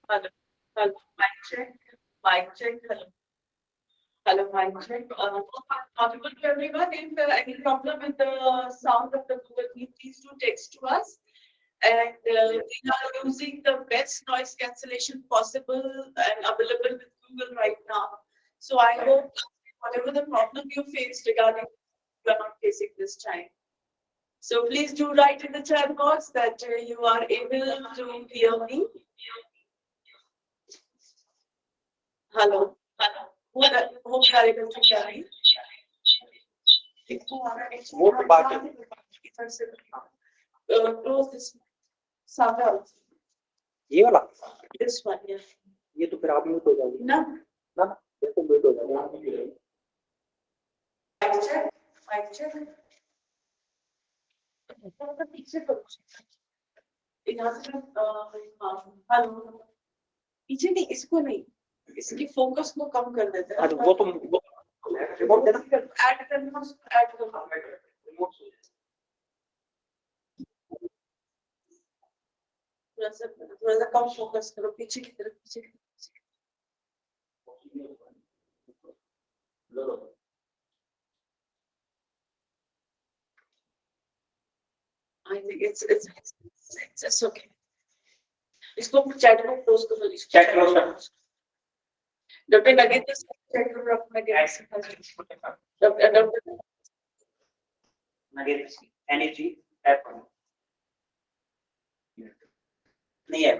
Hello, hello, mic check, mic check, hello. Hello, mic check. Audible to everyone. If any problem with the sound of the Google Meet, please do text to us. And we are using the best noise cancellation possible and available with Google right now. So I hope whatever the problem you faced regarding, you are not facing this time. So please do write in the chat box that you are able to hear me. Hello. Hello. Who are able to hear me? Close this sound out. ये वाला This one, yeah. ये तो फिर आप mute हो जाओगे No. ना ना ये तो म्यूट हो जाएगा Mic check. Mic check. पीछे करो। यहाँ से हेलो। पीछे नहीं, इसको नहीं, इसकी फोकस को कम कर देते हैं। वो तो रिमोट देना ऐड करना, ऐड करना। थोड़ा सा कम फोकस करो, पीछे की तरफ, पीछे की तरफ। I think it's okay. इसको चैट में क्लोज करो, चैट क्लोज कर डॉक्टर लगे तो चैट को रखना क्या डॉक्टर लगे एनर्जी ऐप नहीं है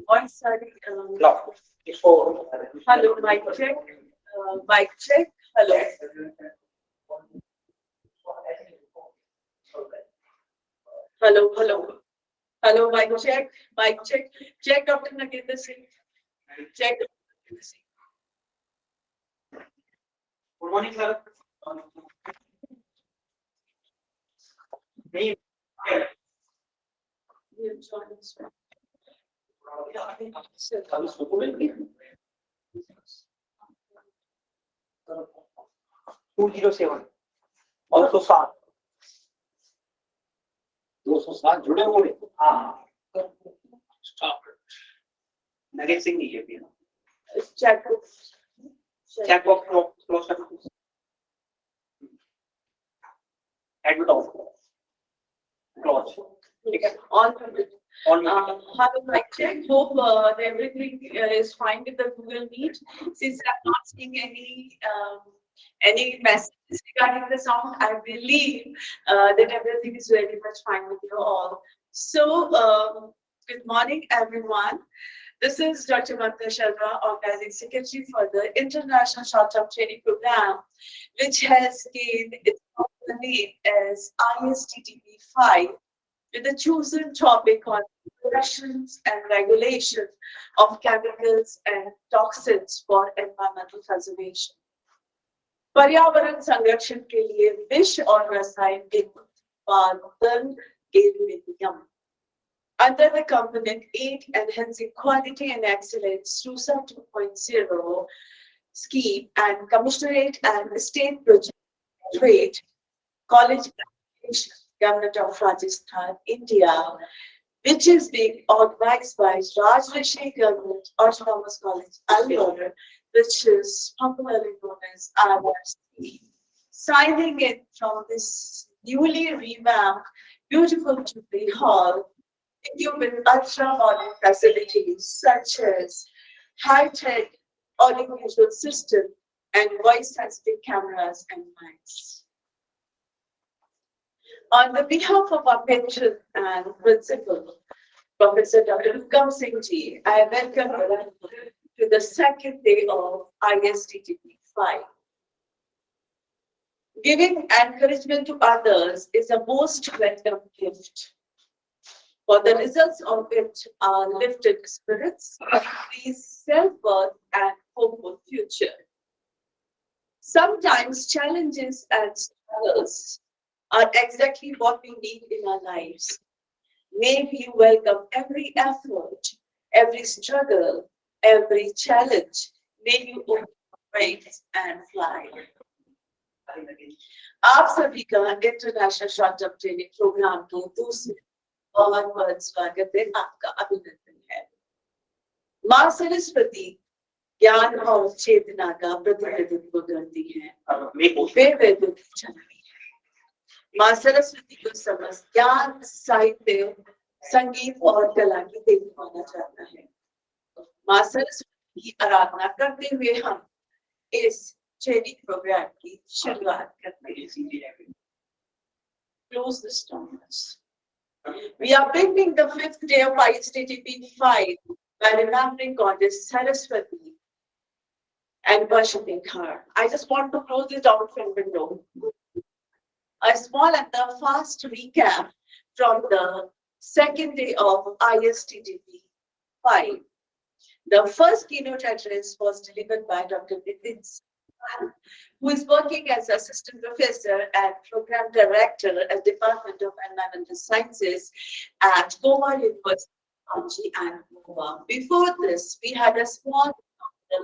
Voice, sorry. Hello, mic check. Mic check. Hello. Hello, hello. Hello, mic check. Mic check. Check, Dr. Nagendra Singh. Check. Good morning, sir. Me. You join us. Two zero seven. Also सात. 207 जुड़े हुए. हाँ. Stop it. Nugget Singh नहीं है भी. Check. Check box close कर. Admit off. Close. ठीक है. On. Have a mic check. Hope everything is fine with the Google Meet. Since I'm not seeing any messages regarding the sound, I believe that everything is very much fine with you all. So, good morning, everyone. This is Dr. Manta Sharma, Organizing Secretary for the International Short-Term Training Program, which has gained its name as ISTTP-5, with the chosen topic on regulations and regulation of chemicals and toxins for environmental conservation. पर्यावरण संरक्षण के लिए विष और रसायन के उत्पादन के नियम. Under the component 8, enhancing quality and excellence through SAP 2.0 scheme and commissionerate and state project college application, Government of Rajasthan, India, which is being organized by Rajrishi Government Autonomous College, Alwar, which is popularly known as RRC. Signing in from this newly revamped, beautiful Jubilee Hall, equipped with ultra-modern facilities such as high-tech audiovisual system and voice-sensitive cameras and mics. On the behalf of our patron and principal, Professor Dr. Hukam Singh Ji, I welcome you to the second day of ISTTP-5. Giving encouragement to others is a most welcome gift. For the results of which are lifted spirits, increase self-worth and hopeful future. Sometimes challenges and struggles are exactly what we need in our lives. May we welcome every effort, every struggle, every challenge. May you open your wings and fly. आप सभी का international short term training programme के दूसरे बहुत बहुत स्वागत है. आपका अभिनंदन है. माँ सरस्वती ज्ञान और चेतना का प्रतिनिधित्व करती है. वे वैदिक जननी है. माँ सरस्वती को समस्त ज्ञान, साहित्य, संगीत और कला की देवी माना जाता है. माँ सरस्वती की आराधना करते हुए हम इस ट्रेनिंग प्रोग्राम की शुरुआत करते हैं. Close the doors. We are beginning the 5th day of ISTTP-5 by remembering Goddess Saraswati and worshipping her. I just want to close this down from window. A small and the fast recap from the second day of ISTTP-5. The first keynote address was delivered by Dr. Nitin, who is working as assistant professor and program director at Department of Environmental Sciences at Goa University and Goa. Before this, we had a small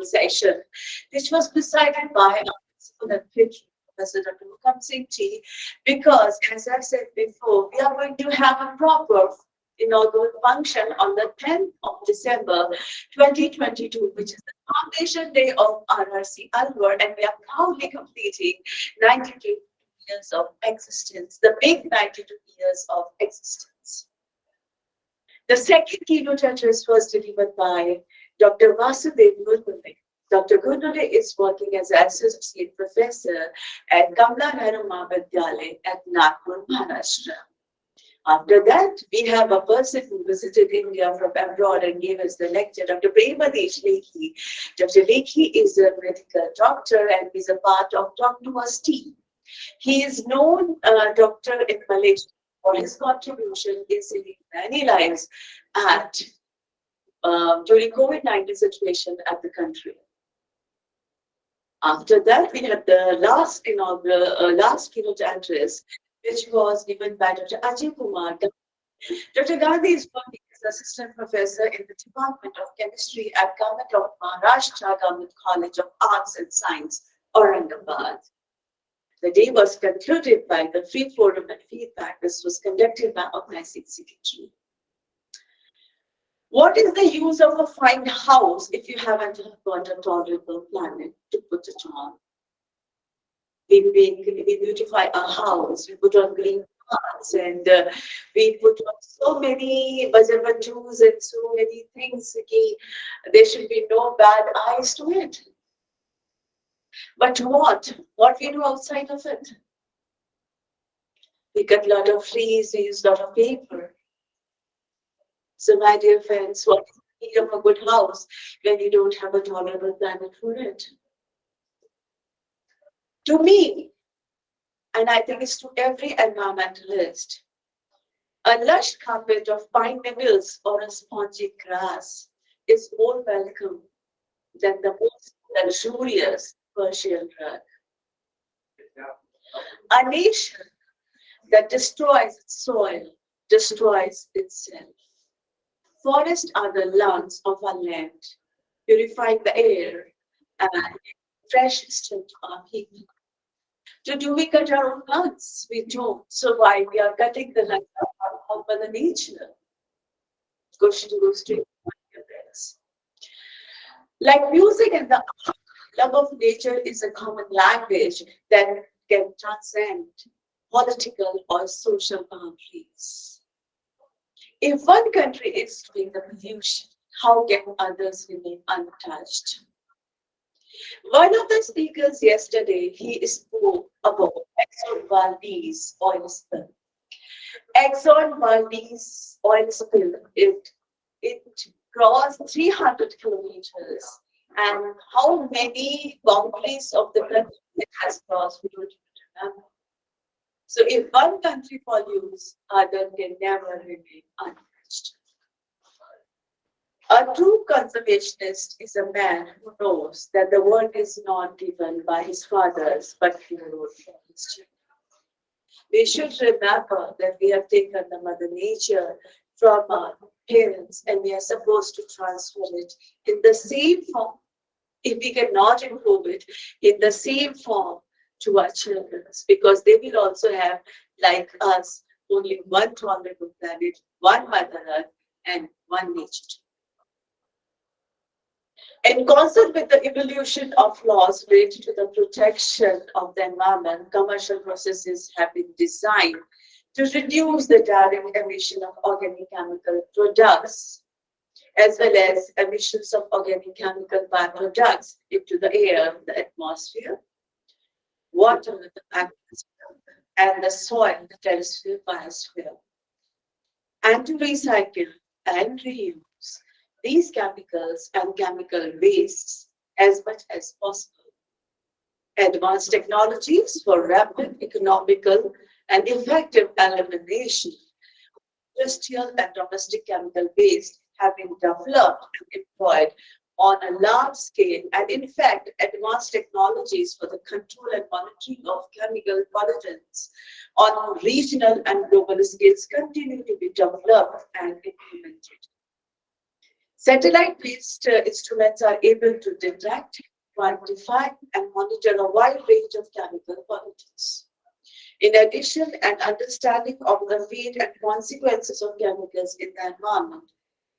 session which was presided by our principal and patron, Professor Dr. Hukam Singh Ji, because as I said before, we are going to have a proper inaugural function on the 10th of December 2022, which is the foundation day of RRC Alwar, and we are proudly completing 92 years of existence, the big 92 years of existence. The second keynote address was delivered by Dr. Vasudev Gurgule. Dr. Gurgule is working as an associate professor at Kamla Nehru Mahavidyalaya at Nagpur, Maharashtra. After that, we have a person who visited India from abroad and gave us the lecture, Dr. Premadesh Lekhi. Dr. Lekhi is a medical doctor and is a part of Talk to Us team. He is known doctor in Malaysia for his contribution in saving many lives at during COVID-19 situation at the country. After that, we had the last keynote address which was given by Dr. Ajay Kumar. Dr. Gandhi is working as assistant professor in the Department of Chemistry at Government of Maharashtra Government College of Arts and Science, Aurangabad. The day was concluded by the free forum and feedback. This was conducted by organizing secretary. What is the use of a fine house if you haven't got a tolerable planet to put it on? We beautify our house, we put on green plants, and we put on so many bazabatus and so many things. There should be no bad eyes to it. But what? What we do outside of it? We cut a lot of trees, we use a lot of paper. So, my dear friends, what is the need of a good house when you don't have a tolerable planet for it? To me, and I think it's to every environmentalist, a lush carpet of pine needles or a spongy grass is more welcome than the most luxurious Persian rug. A nation that destroys its soil destroys itself. Forests are the lungs of our land, purifying the air and fresh strength to our people. So do we cut our own plants? We don't. So why we are cutting the life of Mother Nature? Question goes to your friends. Like music and the art, love of nature is a common language that can transcend political or social boundaries. If one country is doing the pollution, how can others remain untouched? One of the speakers yesterday, he spoke about Exxon Valdez oil spill. Exxon Valdez oil spill, it crossed 300 kilometers. And how many boundaries of the country it has crossed, we don't even remember. So if one country pollutes, other can never remain untouched. A true conservationist is a man who knows that the world is not given by his fathers, but borrowed from his children. We should remember that we have taken the Mother Nature from our parents and we are supposed to transfer it in the same form. If we cannot improve it in the same form to our children, because they will also have, like us, only one tolerable planet, one Mother Earth, and one nature. In concert with the evolution of laws related to the protection of the environment, commercial processes have been designed to reduce the direct emission of organic chemical products, as well as emissions of organic chemical byproducts into the air, the atmosphere, water, the atmosphere, and the soil, the terrestrial biosphere, and to recycle and reuse these chemicals and chemical wastes as much as possible. Advanced technologies for rapid economical and effective elimination of industrial and domestic chemical waste have been developed and employed on a large scale, and in fact, advanced technologies for the control and monitoring of chemical pollutants on regional and global scales continue to be developed and implemented. Satellite-based instruments are able to detect, quantify, and monitor a wide range of chemical pollutants. In addition, an understanding of the fate and consequences of chemicals in the environment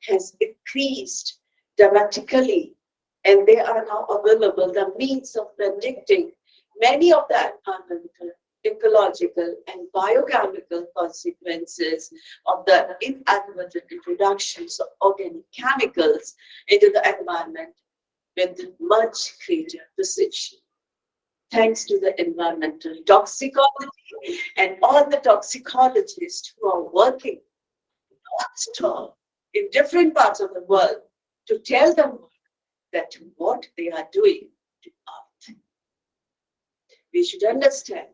has increased dramatically, and they are now available the means of predicting many of the environmental, ecological, and biochemical consequences of the inadvertent introductions of organic chemicals into the environment with much greater precision. Thanks to the environmental toxicology and all the toxicologists who are working non-stop in different parts of the world to tell them that what they are doing to Earth. We should understand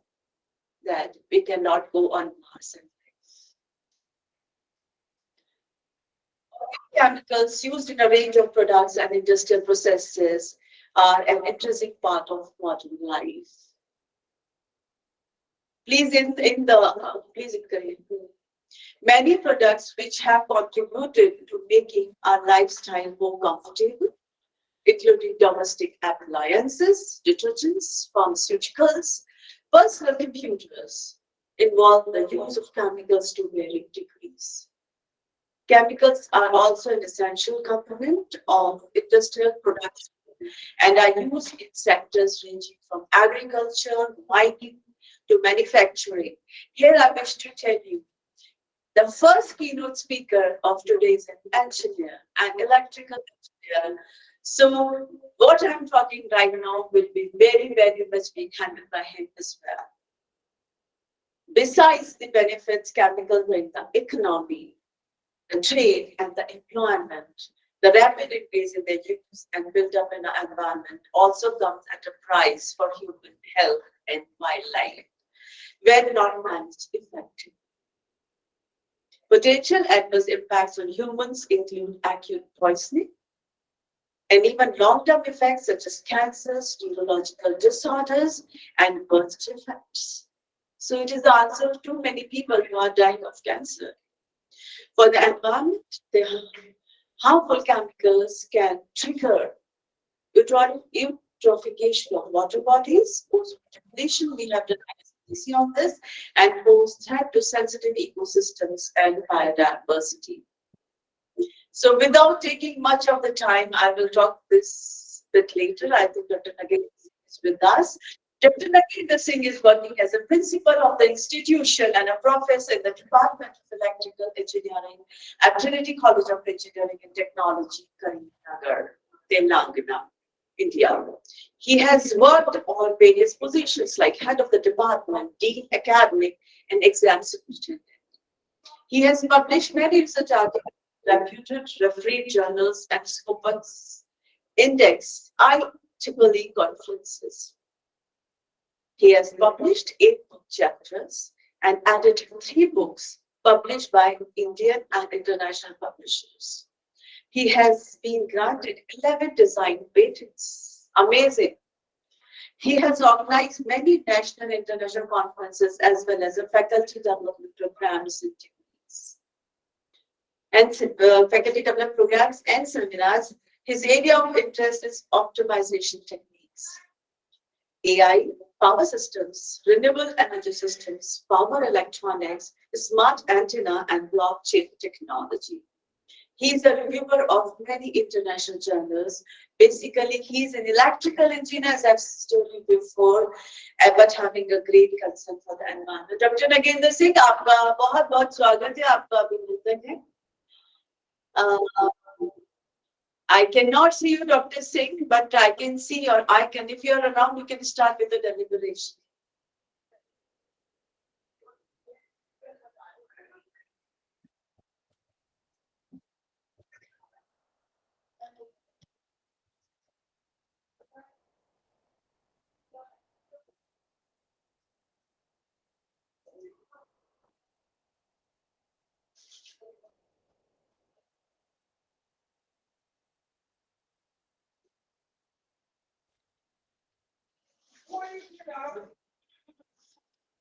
that we cannot go on Mars and chemicals used in a range of products and industrial processes are an intrinsic part of modern life. Please please encourage. Many products which have contributed to making our lifestyle more comfortable, including domestic appliances, detergents, pharmaceuticals, personal computers, involve the use of chemicals to varying degrees. Chemicals are also an essential component of industrial production and are used in sectors ranging from agriculture, mining, to manufacturing. Here I wish to tell you the first keynote speaker of today is an engineer, an electrical engineer. So what I'm talking right now will be very, very much being handled by him as well. Besides the benefits chemical bring the economy, the trade, and the employment, the rapid increase in their use and build-up in the environment also comes at a price for human health and wildlife, when not managed effectively. Potential adverse impacts on humans include acute poisoning and even long-term effects such as cancers, neurological disorders, and birth defects. So it is the answer to many people who are dying of cancer. For the environment, the harmful chemicals can trigger eutrophication of water bodies, cause depletion. We have done ISTTP on this, and pose threat to sensitive ecosystems and biodiversity. So without taking much of the time, I will talk this bit later. I think Dr. Nagin is with us. Dr. Nagin Singh is working as a principal of the institution and a professor in the Department of Electrical Engineering at Trinity College of Engineering and Technology, Karimnagar, Telangana, India. He has worked on various positions like head of the department, dean academic, and exam superintendent. He has published many research articles, reputed refereed journals, and Scopus Index IEEE conferences. He has published 8 book chapters and added 3 books published by Indian and international publishers. He has been granted 11 design patents. Amazing. He has organized many national and international conferences as well as a faculty development programs and techniques. And faculty development programs and seminars. His area of interest is optimization techniques, AI, power systems, renewable energy systems, power electronics, smart antenna, and blockchain technology. He is a reviewer of many international journals. Basically, he is an electrical engineer, as I've told you before, but having a great concern for the environment. Dr. Nagendra Singh, आपका बहुत बहुत स्वागत है, आपका अभिनंदन है. I cannot see you, Dr. Singh, but I can see, or I can, if you're around, you can start with the deliberation.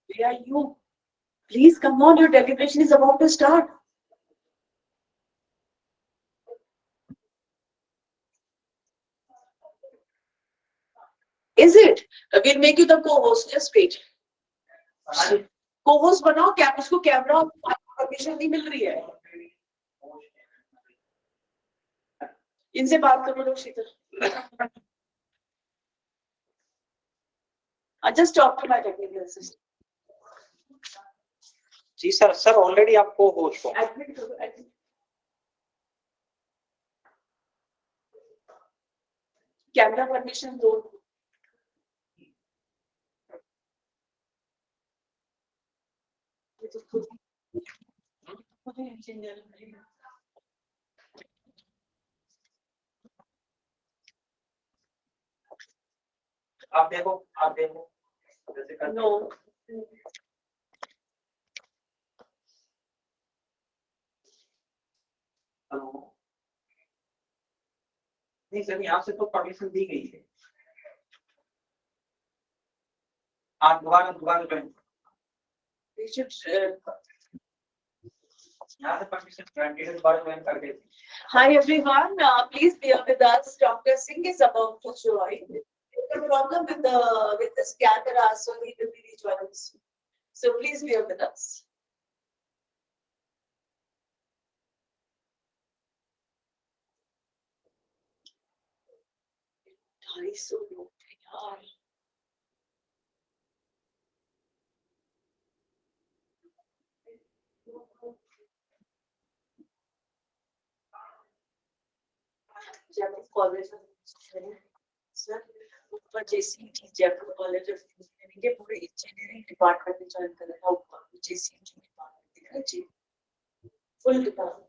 Where are you? Please come on, your deliberation is about to start. Is it? We'll make you the co-host. Just wait. Co-host बनाओ क्या उसको camera permission नहीं मिल रही है. इनसे बात करो लोग Sheetal. I just talked to my technical assistant. जी सर, सर ऑलरेडी आपको होस्ट हो. Admit करो, admit. कैमरा परमिशन दो. आप देखो. No. नहीं सर, यहाँ से तो परमिशन दी गई है. आप दोबारा ज्वाइन. We should. यहाँ से permission granted है, बाद में कर देते हैं. Hi everyone, please bear with us. Dr. Singh is about to join. The problem with this camera, so he will be rejoining soon. So please bear with us. $250 लोग थे यार. जयपुर कॉलेज सर ऊपर JCT Jaipur college of engineering के पूरे engineering department में join कर रहा ऊपर JCT डिपार्टमेंट है जी फुल डिपार्टमेंट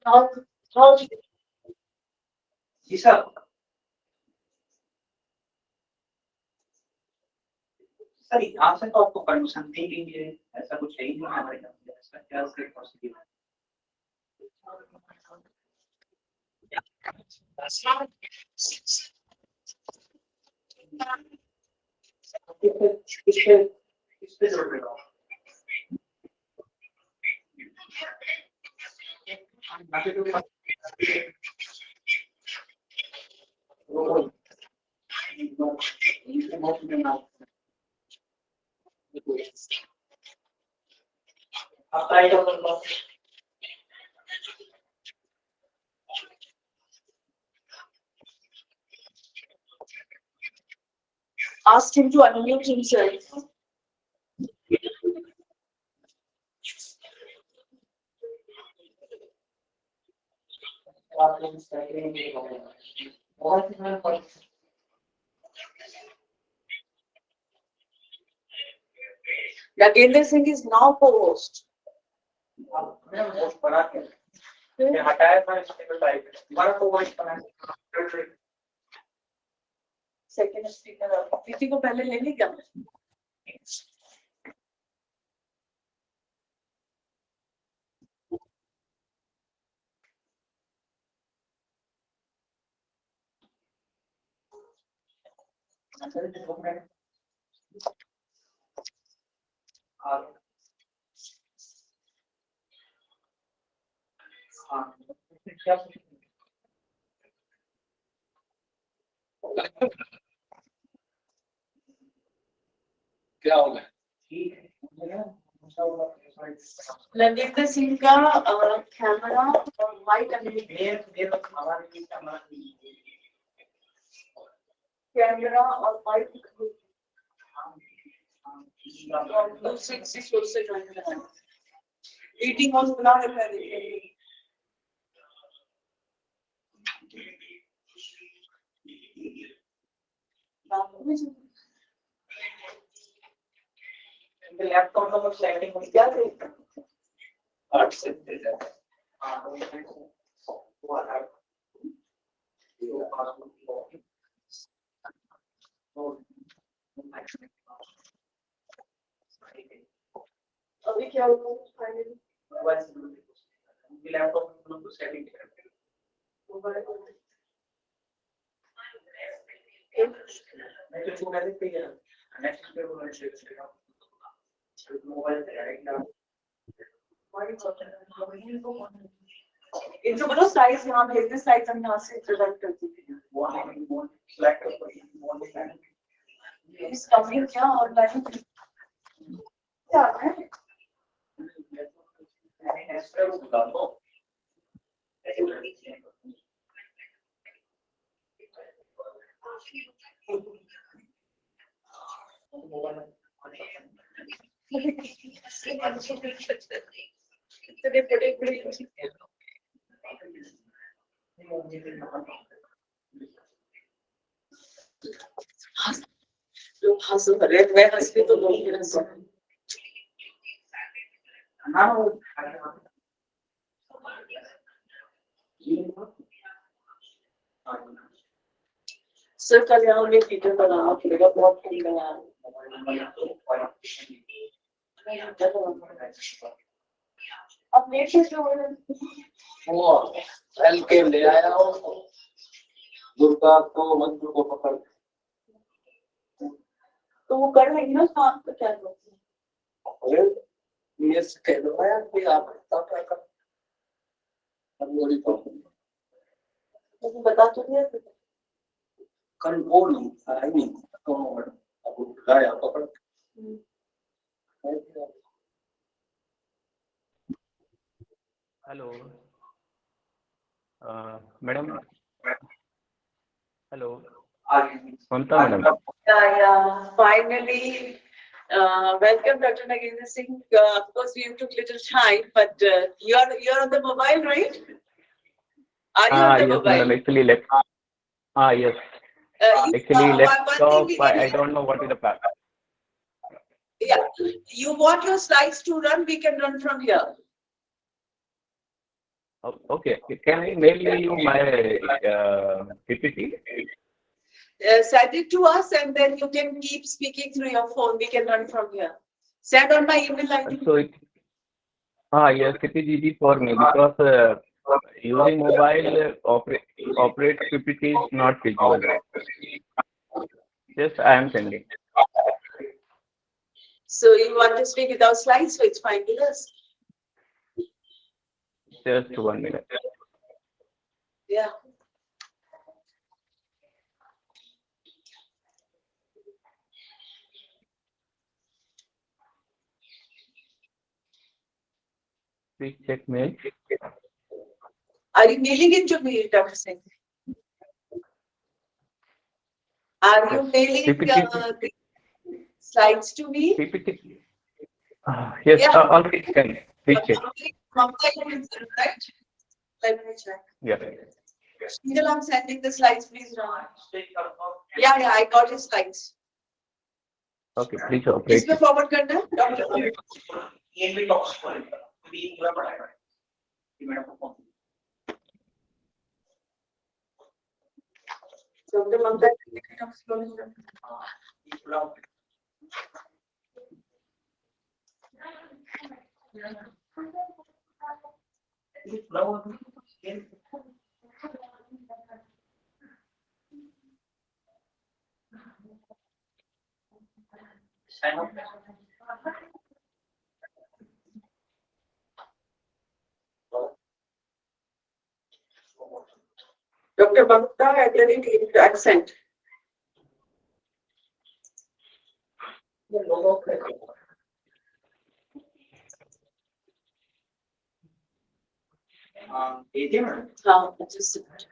how जी सर. सर यहाँ से तो आपको परमिशन दी गई है, ऐसा कुछ है ही नहीं हमारे यहाँ पे, ऐसा क्या से पॉसिबल है? किस पे जोड़ देगा? asked him to unmute himself. Nagendra Singh is now co-host. Second speaker. किसी को पहले ले ली क्या? क्या होगा? नरेंद्र सिंह का कैमरा और माइक कैमरा और माइक दूसरी किसी सोर्स से ज्वाइन करना है. मीटिंग ऑन बुला रखा है. लैपटॉप का सेटिंग हो क्या गया थे? 8 से दे जाए. हां वो है अभी क्या हुआ फाइनली? लैपटॉप में कुछ सेटिंग करते हैं. मैं तो छोड़ देते हैं. नेक्स्ट पे वो शेयर करेगा. मोबाइल पे आएगा. इनको बोलो साइज यहाँ भेज दे. साइज हम यहाँ से प्रोडक्ट कर देंगे. वो सिलेक्ट कर इस कमिंग क्या ऑनलाइन क्या है? एक्स्ट्रा वो बता दो. इतने बड़े लोग हंस रहे. मैं हंसती तो लोग भी हंस रहे. सर कल यहाँ में टीचर बनाना पड़ेगा बहुत कम बनाना अब लेट से जो वो चल के ले आया हो दुर्गा को मंत्र को पकड़ तो वो कर लेंगे ना काम तो क्या अरे ये कह दो यार कि आप क्या कर अब बोली तो बता तो दिया कल वो नहीं आई नहीं तो अब लाया पकड़ hello madam hello Mamata madam Yeah, finally, welcome, Dr. Nagendra Singh. Of course, we took little time, but you're on the mobile, right? Are you on the yes mobile? madam actually left yes actually left off I don't know what is the plan. Yeah, you want your slides to run? We can run from here. Okay, can I mail you my PPT? Send it to us, and then you can keep speaking through your phone. We can run from here. Send on my email ID. So it yes it is easy for me because using mobile operate PPT is not feasible. Yes, I am sending. So you want to speak without slides, so it's fine with us. Just 1 minute. Yeah. Please check mail. Are you mailing it to me, Dr. Singh? Are you mailing the slides to me? PPT. Yes, Yeah. already can. Please check. Right? Let me check. Yeah. Still, I'm sending the slides, please run. Yeah, I got your slides. Okay, please operate. इसमें forward करना है, Dr. Dr. Mamta, Dr. Mamta, accent. हाँ, just a minute.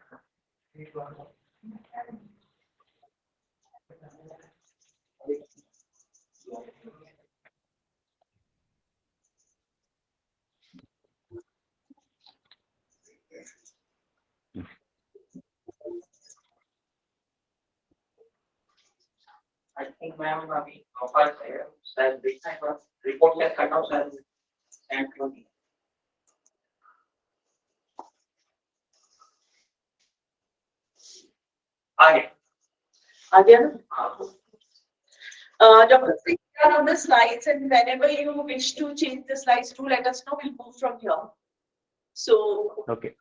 I think ma'am अभी profile है शायद देखना है report का कट ऑफ शायद सेंड कर दी आगे Dr. Singh, you are on the slides, and whenever you wish to change the slides, do let us know. We'll move from here. So, Okay.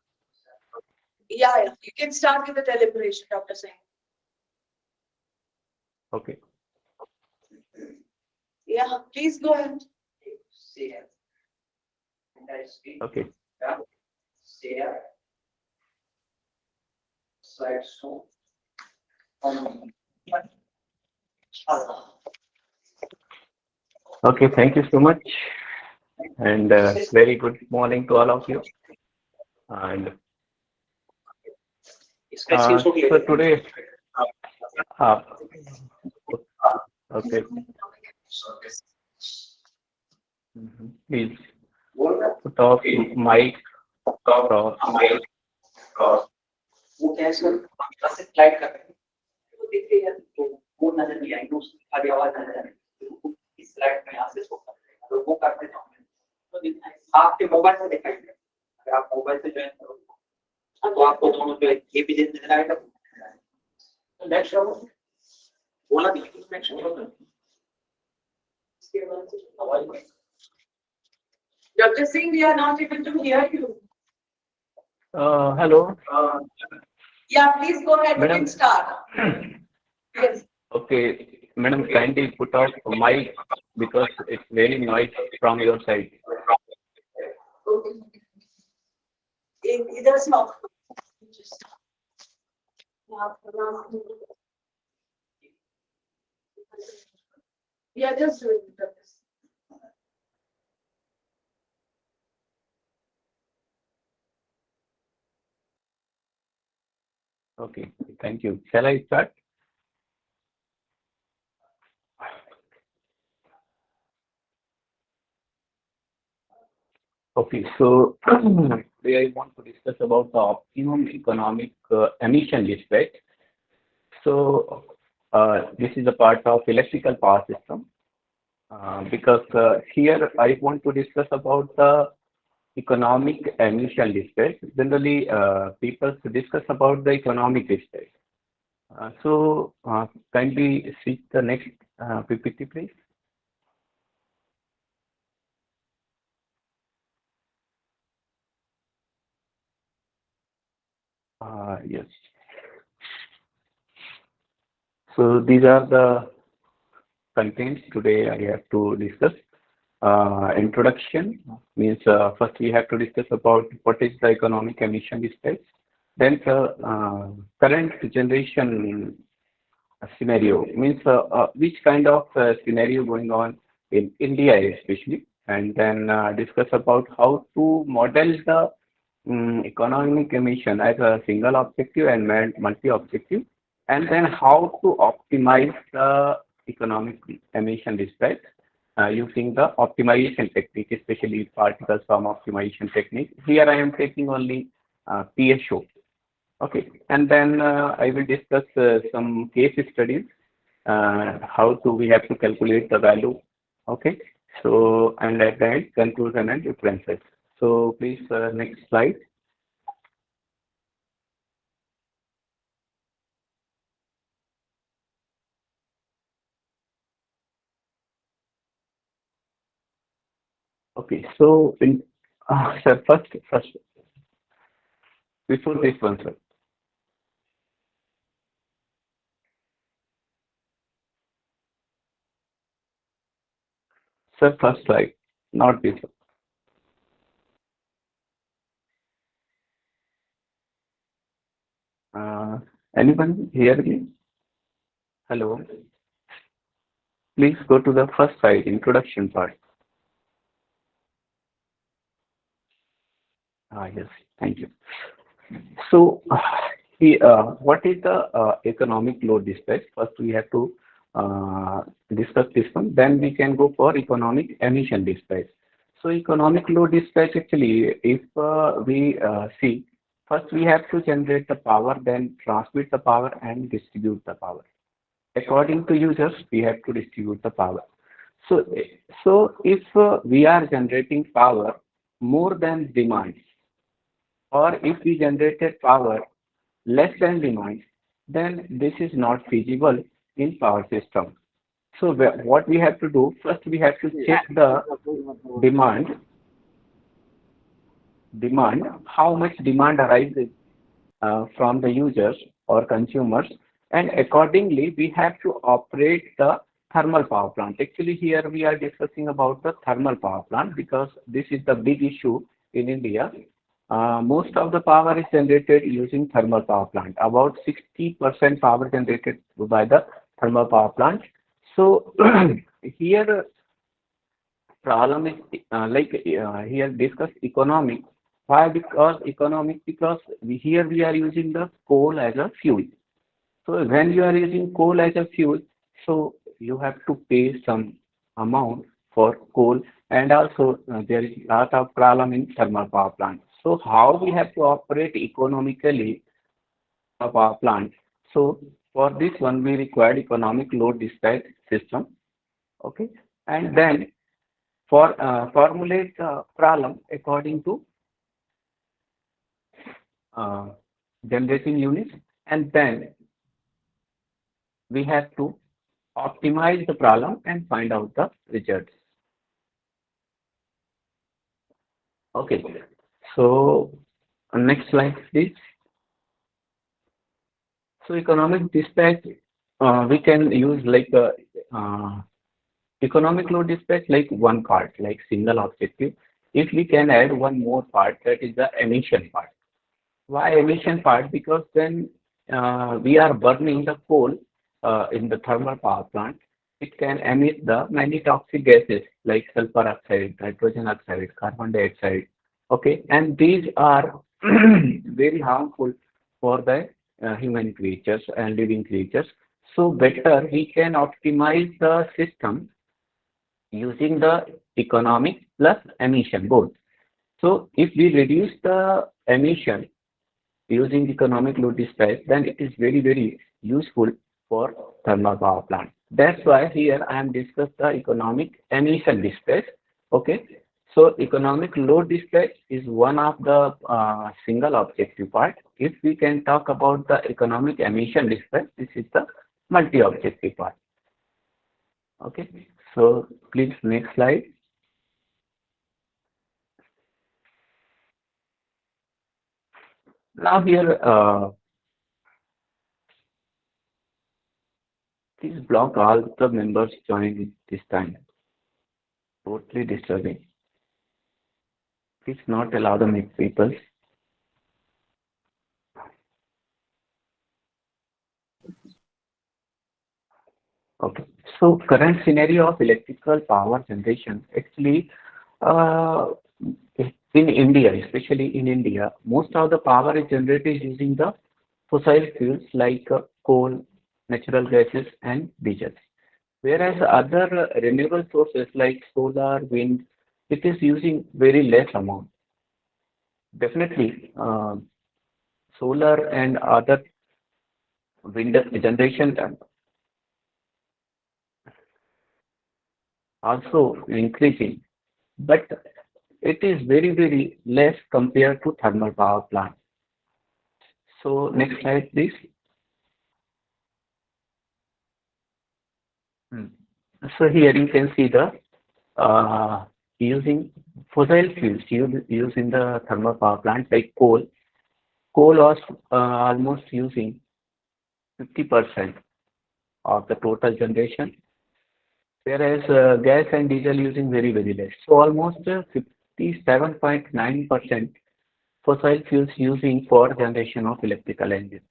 yeah, you can start with the deliberation, Dr. Singh. Okay. Yeah, please go ahead. Okay. Share. Slide show. Okay. Thank you so much, and very good morning to all of you. And so today, okay. Please put off mic. वो कैसे slide कर रहे हैं वो दिख रही है तो वो नजर नहीं आएगी उसकी आगे आवाज नजर आएगी इस स्लाइड में यहाँ से शो कर रहे हैं तो वो करते जाओ आपके मोबाइल से दिखाई दे, अगर आप मोबाइल से ज्वाइन करोगे तो आपको दोनों जो है ये भी नजर आएगा। नेक्स्ट बोला भी next Dr. Singh, we are not able to hear you. Hello, Yeah, please go ahead. You madam. can start. Yes. Okay, madam, kindly put off mic because it's very noise from your side. Okay. Either stop. Yeah, just do it. Okay, thank you. Shall I start? Okay, so today I want to discuss about the optimum economic emission dispatch. So this is a part of electrical power system because here I want to discuss about the economic emission dispatch. Generally, people discuss about the economic dispatch. Kindly switch the next PPT, please. Yes. So these are the contents today I have to discuss. Introduction means first we have to discuss about what is the economic emission dispatch. Then current generation scenario means which kind of scenario going on in India especially, and then discuss about how to model the economic emission as a single objective and multi-objective, and then how to optimize the economic emission dispatch using the optimization technique, especially particle sum optimization technique. Here I am taking only PSO. Okay, and then I will discuss some case studies, how do we have to calculate the value. Okay, so and at the end, conclusion and references. So please, next slide. Okay, so in sir, first, before this one, sir, first slide, not this one. Anyone hear me? Hello, please go to the first slide, introduction part. Yes, thank you. So, what is the economic load dispatch? First, we have to discuss this one. Then we can go for economic emission dispatch. So, economic load dispatch actually, if we see, first we have to generate the power, then transmit the power and distribute the power. According to users, we have to distribute the power. So, so if we are generating power more than demand, or if we generated power less than demand, then this is not feasible in power system. So what we have to do, first we have to check the demand, how much demand arises from the users or consumers, and accordingly we have to operate the thermal power plant. Actually, here we are discussing about the thermal power plant because this is the big issue in India. Most of the power is generated using thermal power plant. About 60% power generated by the thermal power plant. So here problem is here discuss economic. Why? Because economic, because here we are using the coal as a fuel. So when you are using coal as a fuel, so you have to pay some amount for coal, and also there is a lot of problem in thermal power plant. So how we have to operate economically a power plant? So for this one we required economic load dispatch system. Okay, and then formulate the problem according to uh, generating units, and then we have to optimize the problem and find out the results. Okay, so next slide, please. So economic dispatch, we can use like economic load dispatch like one part, like single objective. If we can add one more part, that is the emission part. Why emission part? Because when we are burning the coal in the thermal power plant, it can emit the many toxic gases like sulfur oxide, nitrogen oxide, carbon dioxide. Okay, and these are very harmful for the human creatures and living creatures. So better we can optimize the system using the economic plus emission both. So if we reduce the emission using economic load dispatch, then it is very, very useful for thermal power plant. That's why here I am discuss the economic emission dispatch. Okay. So economic load dispatch is one of the single objective part. If we can talk about the economic emission dispatch, this is the multi-objective part. Okay. So please next slide. Now here, please block all the members join this time. Totally disturbing. Please not allow the mixed people. Okay. So current scenario of electrical power generation, actually, uh, in India, especially in India, most of the power is generated using the fossil fuels like coal, natural gases, and diesel. Whereas other renewable sources like solar, wind, it is using very less amount. Definitely, solar and other wind generation also increasing, but it is very, very less compared to thermal power plant. So next slide, please. Hmm. So here you can see the using fossil fuels used in the thermal power plant like coal. Coal was almost using 50% of the total generation, whereas gas and diesel using very, very less. So almost 57.9% fossil fuels using for generation of electrical engine.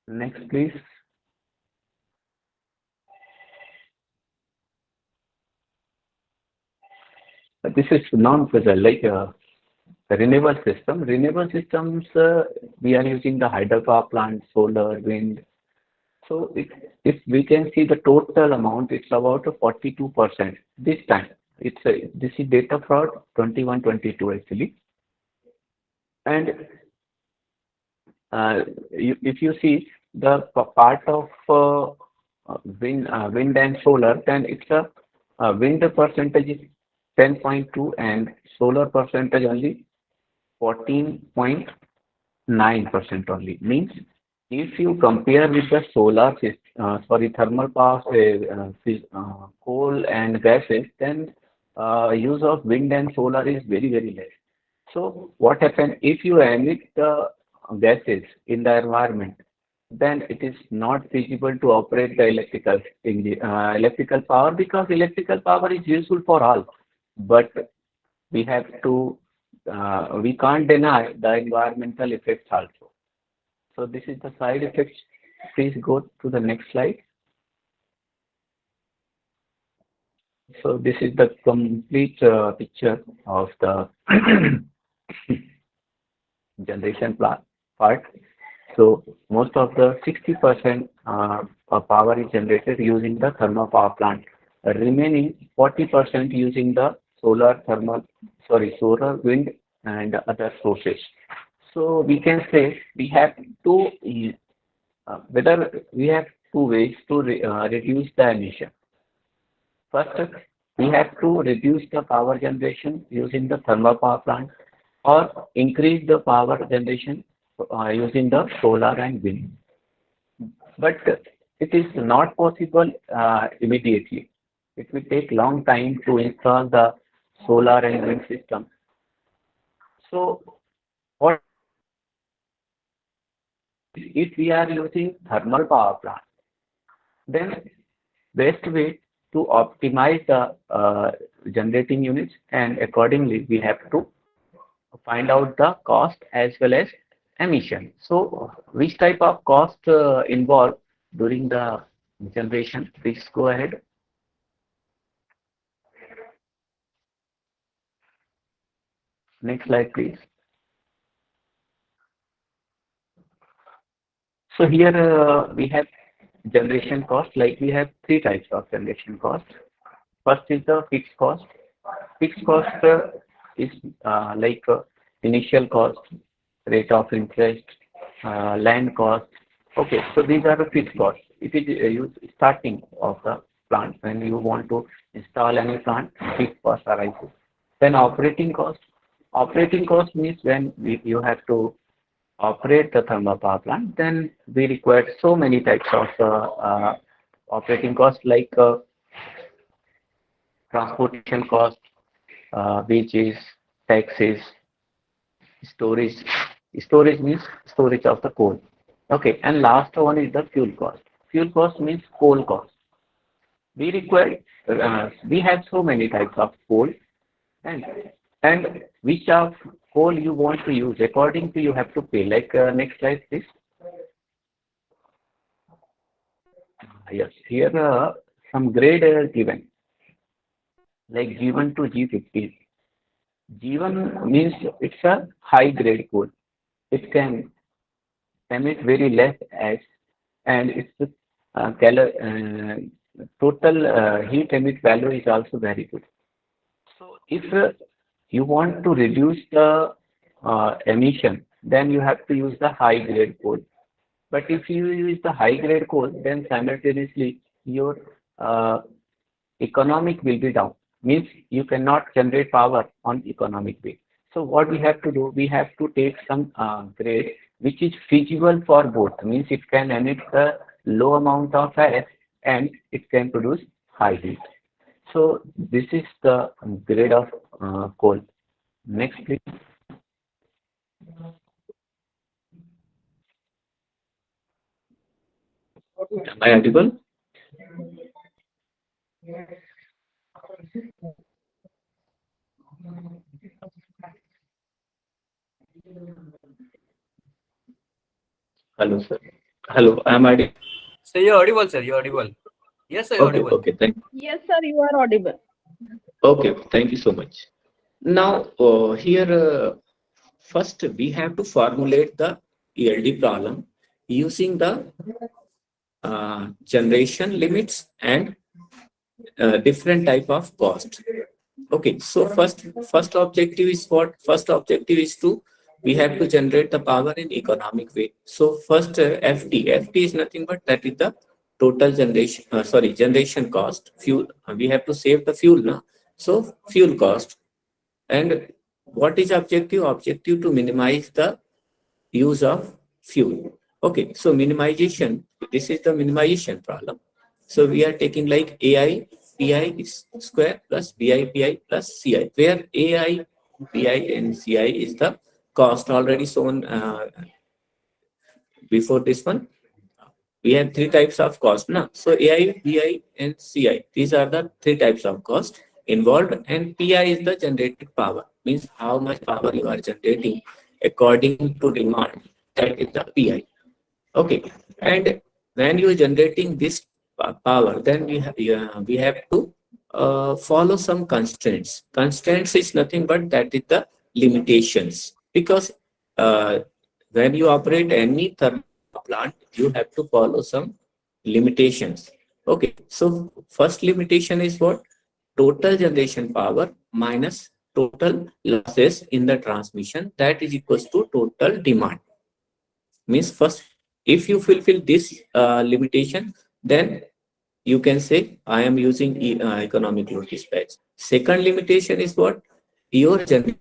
Next, please. This is non-fossil, like renewable system. Renewable systems, we are using the hydropower plant, solar, wind. So if we can see the total amount, it's about 42% this time. This is data for 21-22 actually. And if you see the part of wind and solar, then it's a wind percentage is 10.2 and solar percentage only 14.9% only. Means if you compare with the solar thermal power, coal and gases, then use of wind and solar is very, very less. So what happens if you emit the gases in the environment, then it is not feasible to operate the electrical power, because electrical power is useful for all. But we have to, we can't deny the environmental effects also. So this is the side effects. Please go to the next slide. So this is the complete picture of the generation part. So most of the 60% power is generated using the thermal power plant. Remaining 40% using the solar, wind, and other sources. So we can say we have whether we have two ways to reduce the emission. First, we have to reduce the power generation using the thermal power plant or increase the power generation using the solar and wind. But it is not possible immediately. It will take long time to install the solar and wind system. So what if we are using thermal power plant? Then best way to optimize the generating units, and accordingly we have to find out the cost as well as emission. So which type of cost involved during the generation? Please go ahead. Next slide, please. So here we have generation cost. Like we have three types of generation cost. First is the fixed cost. Fixed cost is like initial cost, rate of interest, land cost. Okay, so these are the fixed costs. If it you starting of the plant, when you want to install any plant, fixed cost arises. Then operating cost. Operating cost means when you have to operate the thermal power plant, then we require so many types of operating costs like transportation cost, wages, taxes, storage. Storage means storage of the coal. Okay, and last one is the fuel cost. Fuel cost means coal cost. We require, we have so many types of coal, and and which of coal you want to use according to you have to pay. Like next slide, please. Yes, here some grade given, like G1 to G50. G1 means it's a high grade coal. It can emit very less ash, and its total heat emit value is also very good. So if you want to reduce the emission, then you have to use the high grade coal. But if you use the high grade coal, then simultaneously your uh, economic will be down. Means you cannot generate power on economic way. So what we have to do, we have to take some grade which is feasible for both. Means it can emit a low amount of air and it can produce high heat. So this is the grade of coal. Next, please. Am I audible? Hello, sir. Hello, am I audible? So you're audible, sir. You're audible. Yes, sir, you're Okay, audible. okay, thank Yes, sir, you are audible. Okay, thank you so much. Now, here, first we have to formulate the ELD problem using the generation limits and different type of cost. Okay, so first objective is what? First objective is to we have to generate the power in economic way. So first FT is nothing but that is the total generation. Sorry, generation cost. Fuel. We have to save the fuel now. So fuel cost. And what is objective? Objective to minimize the use of fuel. Okay, so minimization, this is the minimization problem. So we are taking like AI PI is square plus BI PI plus CI, where AI PI and CI is the cost already shown before this one. We have three types of cost now. So AI, BI, and CI. These are the three types of cost involved, and PI is the generated power. Means how much power you are generating according to demand. That is the PI. Okay, and when you are generating this power, then we have to follow some constraints. Constraints is nothing but that is the limitations, because uh, when you operate any thermal plant, you have to follow some limitations. Okay, so first limitation is what? Total generation power minus total losses in the transmission, that is equals to total demand. Means first, if you fulfill this limitation, then you can say I am using economic load dispatch. Second limitation is what? Your generating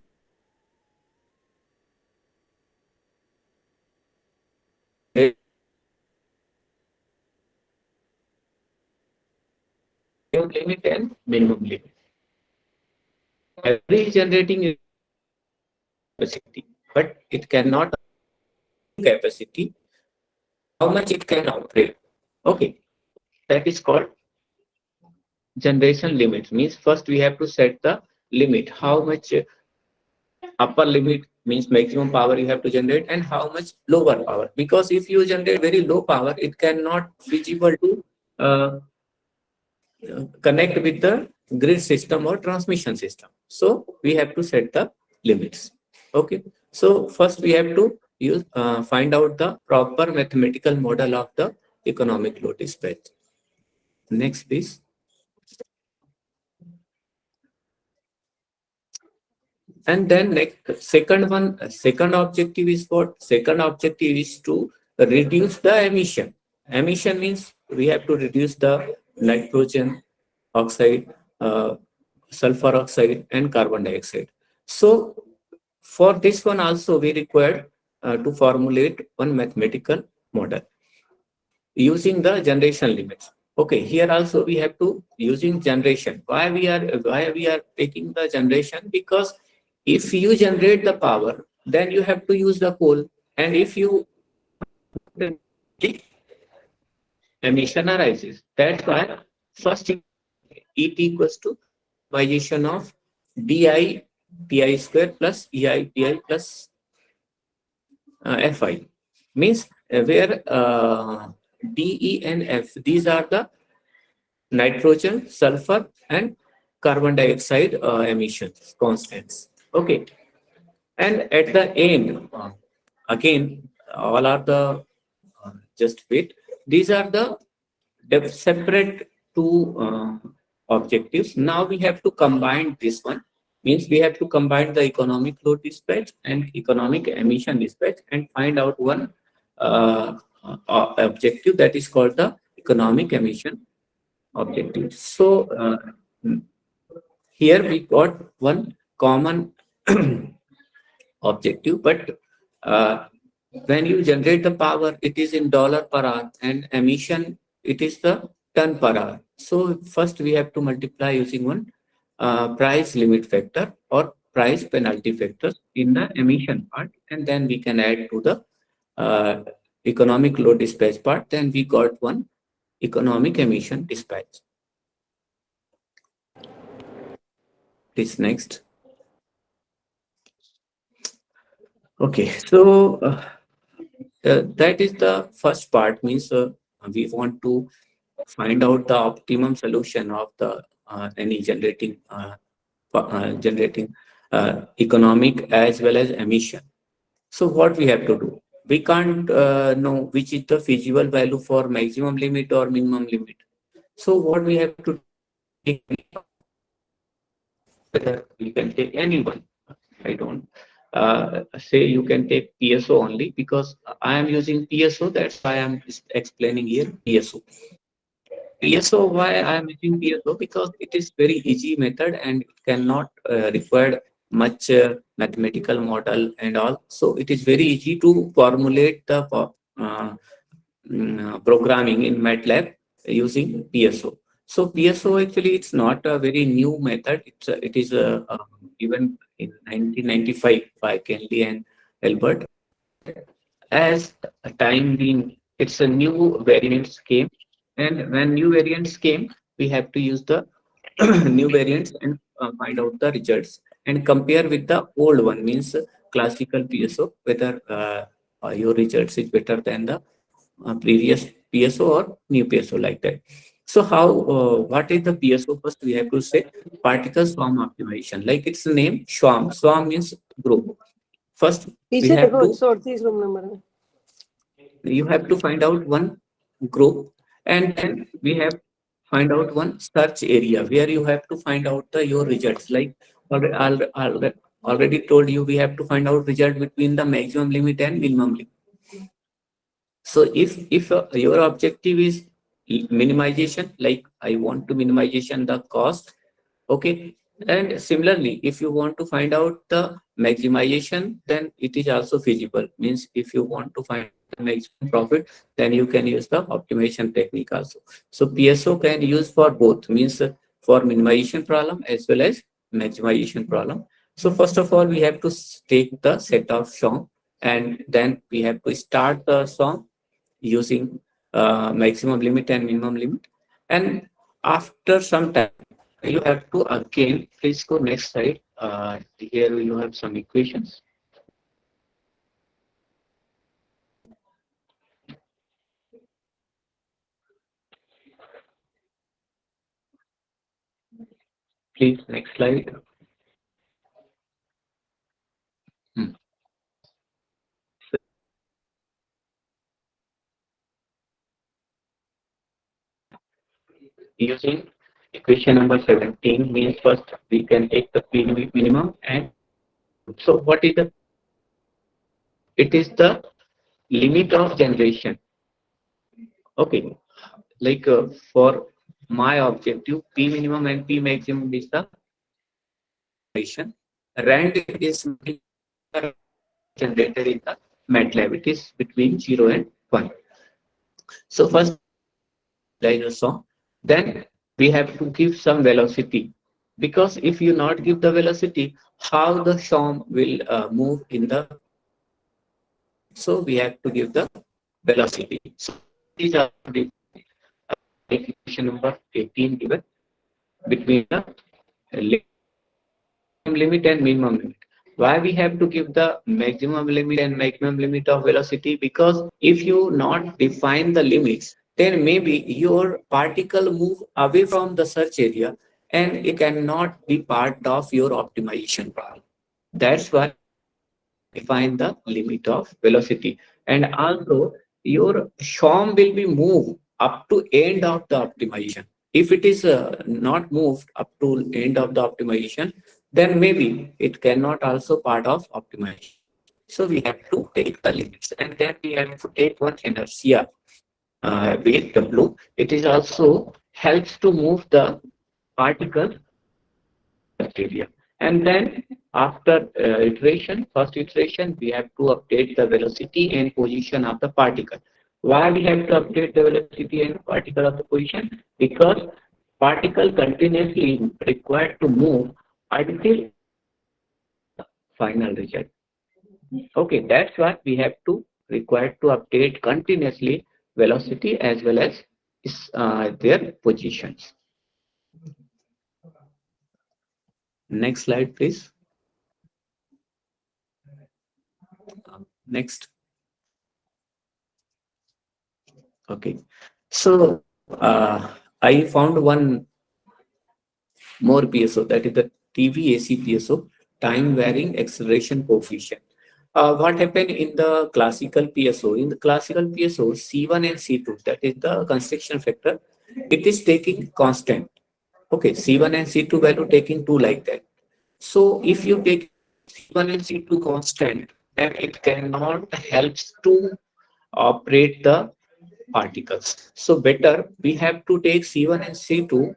limit and minimum limit. Every generating capacity, but it cannot capacity how much it can operate. Okay, that is called generation limit. Means first we have to set the limit. How much upper limit means maximum power you have to generate, and how much lower power. Because if you generate very low power, it cannot feasible to uh, connect with the grid system or transmission system. So we have to set the limits. Okay. So first we have to use find out the proper mathematical model of the economic load dispatch. Next, please. And then next, second objective is what? Second objective is to reduce the emission. Emission means we have to reduce the nitrogen oxide, sulfur oxide, and carbon dioxide. So for this one also we require to formulate one mathematical model using the generation limits. Okay, here also we have to using generation. Why we are taking the generation? Because if you generate the power, then you have to use the coal, and if you emission arises. That's why first it equals to optimization of di pi square plus ei pi plus fi means where de and f, these are the nitrogen, sulfur, and carbon dioxide emissions constants. Okay, and at the end, again, all are the just wait. These are the separate two objectives. Now we have to combine this one. Means we have to combine the economic load dispatch and economic emission dispatch and find out one objective that is called the economic emission objective. So here we got one common objective, but when you generate the power, it is in dollar per hour, and emission, it is the ton per hour. So first we have to multiply using one price limit factor or price penalty factor in the emission part, and then we can add to the economic load dispatch part. Then we got one economic emission dispatch. This next. Okay, so that is the first part. Means we want to find out the optimum solution of the any generating economic as well as emission. So what we have to do? We can't know which is the feasible value for maximum limit or minimum limit. So what we have to take, whether we can take anyone. I don't say you can take PSO only because I am using PSO. That's why I'm explaining here PSO. PSO, why I am using PSO? Because it is very easy method and it cannot require much mathematical model and all. So it is very easy to formulate the programming in MATLAB using PSO. So PSO actually it's not a very new method. It is even in 1995 by Kenley and Albert. As a time being, it's a new variants came, and when new variants came, we have to use the new variants and find out the results and compare with the old one. Means classical PSO whether your results is better than the previous PSO or new PSO like that. So how what is the PSO? First we have to say particle swarm optimization. Like its name, swarm. Swarm means group. First we have to you have to find out one group, and then we have find out one search area where you have to find out the your results. Like already told you, we have to find out result between the maximum limit and minimum limit. So if your objective is minimization, like I want to minimization the cost. Okay. And similarly, if you want to find out the maximization, then it is also feasible. Means if you want to find the maximum profit, then you can use the optimization technique also. So PSO can use for both, means for minimization problem as well as maximization problem. So first of all, we have to take the set of song, and then we have to start the song using maximum limit and minimum limit. And after some time, you have to again, please go next slide. Here you have some equations. Please, next slide. Hmm. Using equation number 17 means first we can take the P minimum, and so what is the, it is the limit of generation. Okay, like for my objective, P minimum and P maximum is the generation. Rand is generated in the MATLAB. It is between 0 and 1. So first like a song, then we have to give some velocity, because if you not give the velocity, how the song will move in the, so we have to give the velocity. So these are the equation number 18 given between the limit and minimum limit. Why we have to give the maximum limit and maximum limit of velocity? Because if you not define the limits, then maybe your particle move away from the search area and it cannot be part of your optimization problem. That's why define the limit of velocity. And also your SHOM will be moved up to end of the optimization. If it is not moved up to end of the optimization, then maybe it cannot also part of optimization. So we have to take the limits, and then we have to take one inertia with W. It is also helps to move the particle area. And then after first iteration, we have to update the velocity and position of the particle. Why we have to update the velocity and particle of the position? Because particle continuously required to move until final result. Okay, that's why we have to required to update continuously velocity as well as their positions. Next slide, please. Next. Okay. So I found one more PSO, that is the TVAC PSO, time varying acceleration coefficient. What happened in the classical PSO? In the classical PSO, C1 and C2, that is the constriction factor, it is taking constant. Okay, C1 and C2 value taking 2 like that. So if you take C1 and C2 constant, then it cannot helps to operate the particles. So better we have to take C1 and C2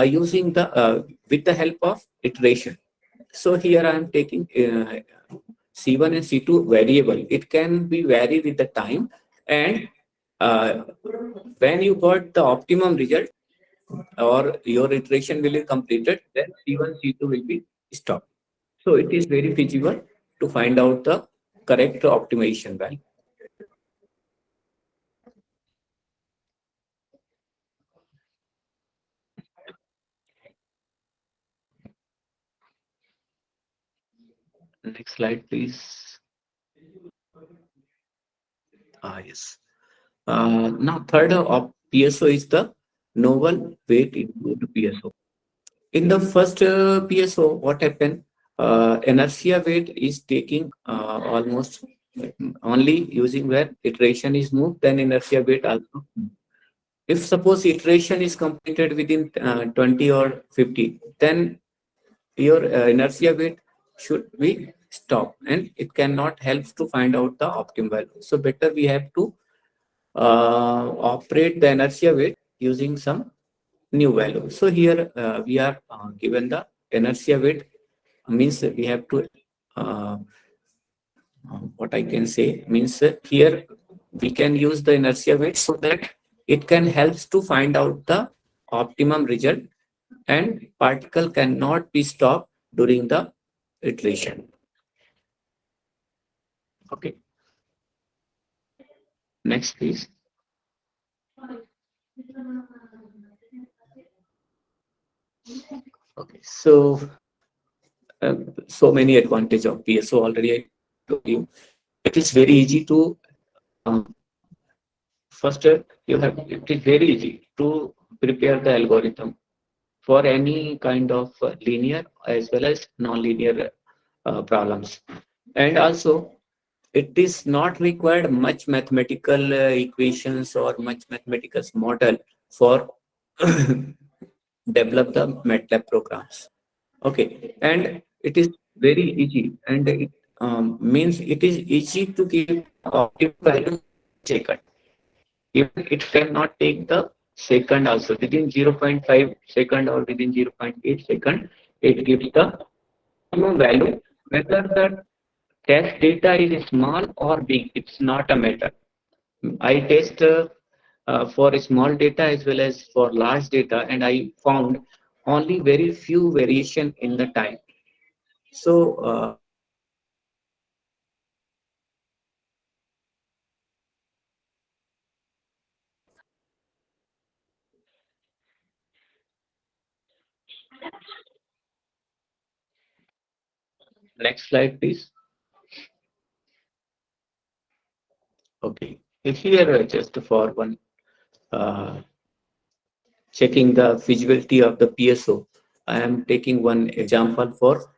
using the with the help of iteration. So here I am taking C1 and C2 variable. It can be vary with the time, and uh, when you got the optimum result or your iteration will be completed, then C1 C2 will be stopped. So it is very feasible to find out the correct optimization value. Next slide, please. Yes. Now, third of PSO is the novel weight into PSO. In the first PSO, what happened? Inertia weight is taking almost only using where iteration is moved, then inertia weight also. If suppose iteration is completed within 20 or 50, then your inertia weight should be stopped and it cannot help to find out the optimum value. So better we have to operate the inertia weight using some new value. So here we are given the inertia weight, means we have to uh, what I can say means here we can use the inertia weight so that it can helps to find out the optimum result, and particle cannot be stopped during the iteration. Okay, next please. Okay, so so many advantage of PSO already I told you. It is very easy to um, first you have it is very easy to prepare the algorithm for any kind of linear as well as non-linear problems, and also it is not required much mathematical equations or much mathematical model for develop the MATLAB programs. Okay, and it is very easy, and it means it is easy to give optimal value second. Even it cannot take the second also within 0.5 second or within 0.8 second. It gives the optimum value. Whether the test data is small or big, it's not a matter. I test for small data as well as for large data, and I found only very few variation in the time. So next slide, please. Okay, if here just for one uh, checking the feasibility of the PSO, I am taking one example for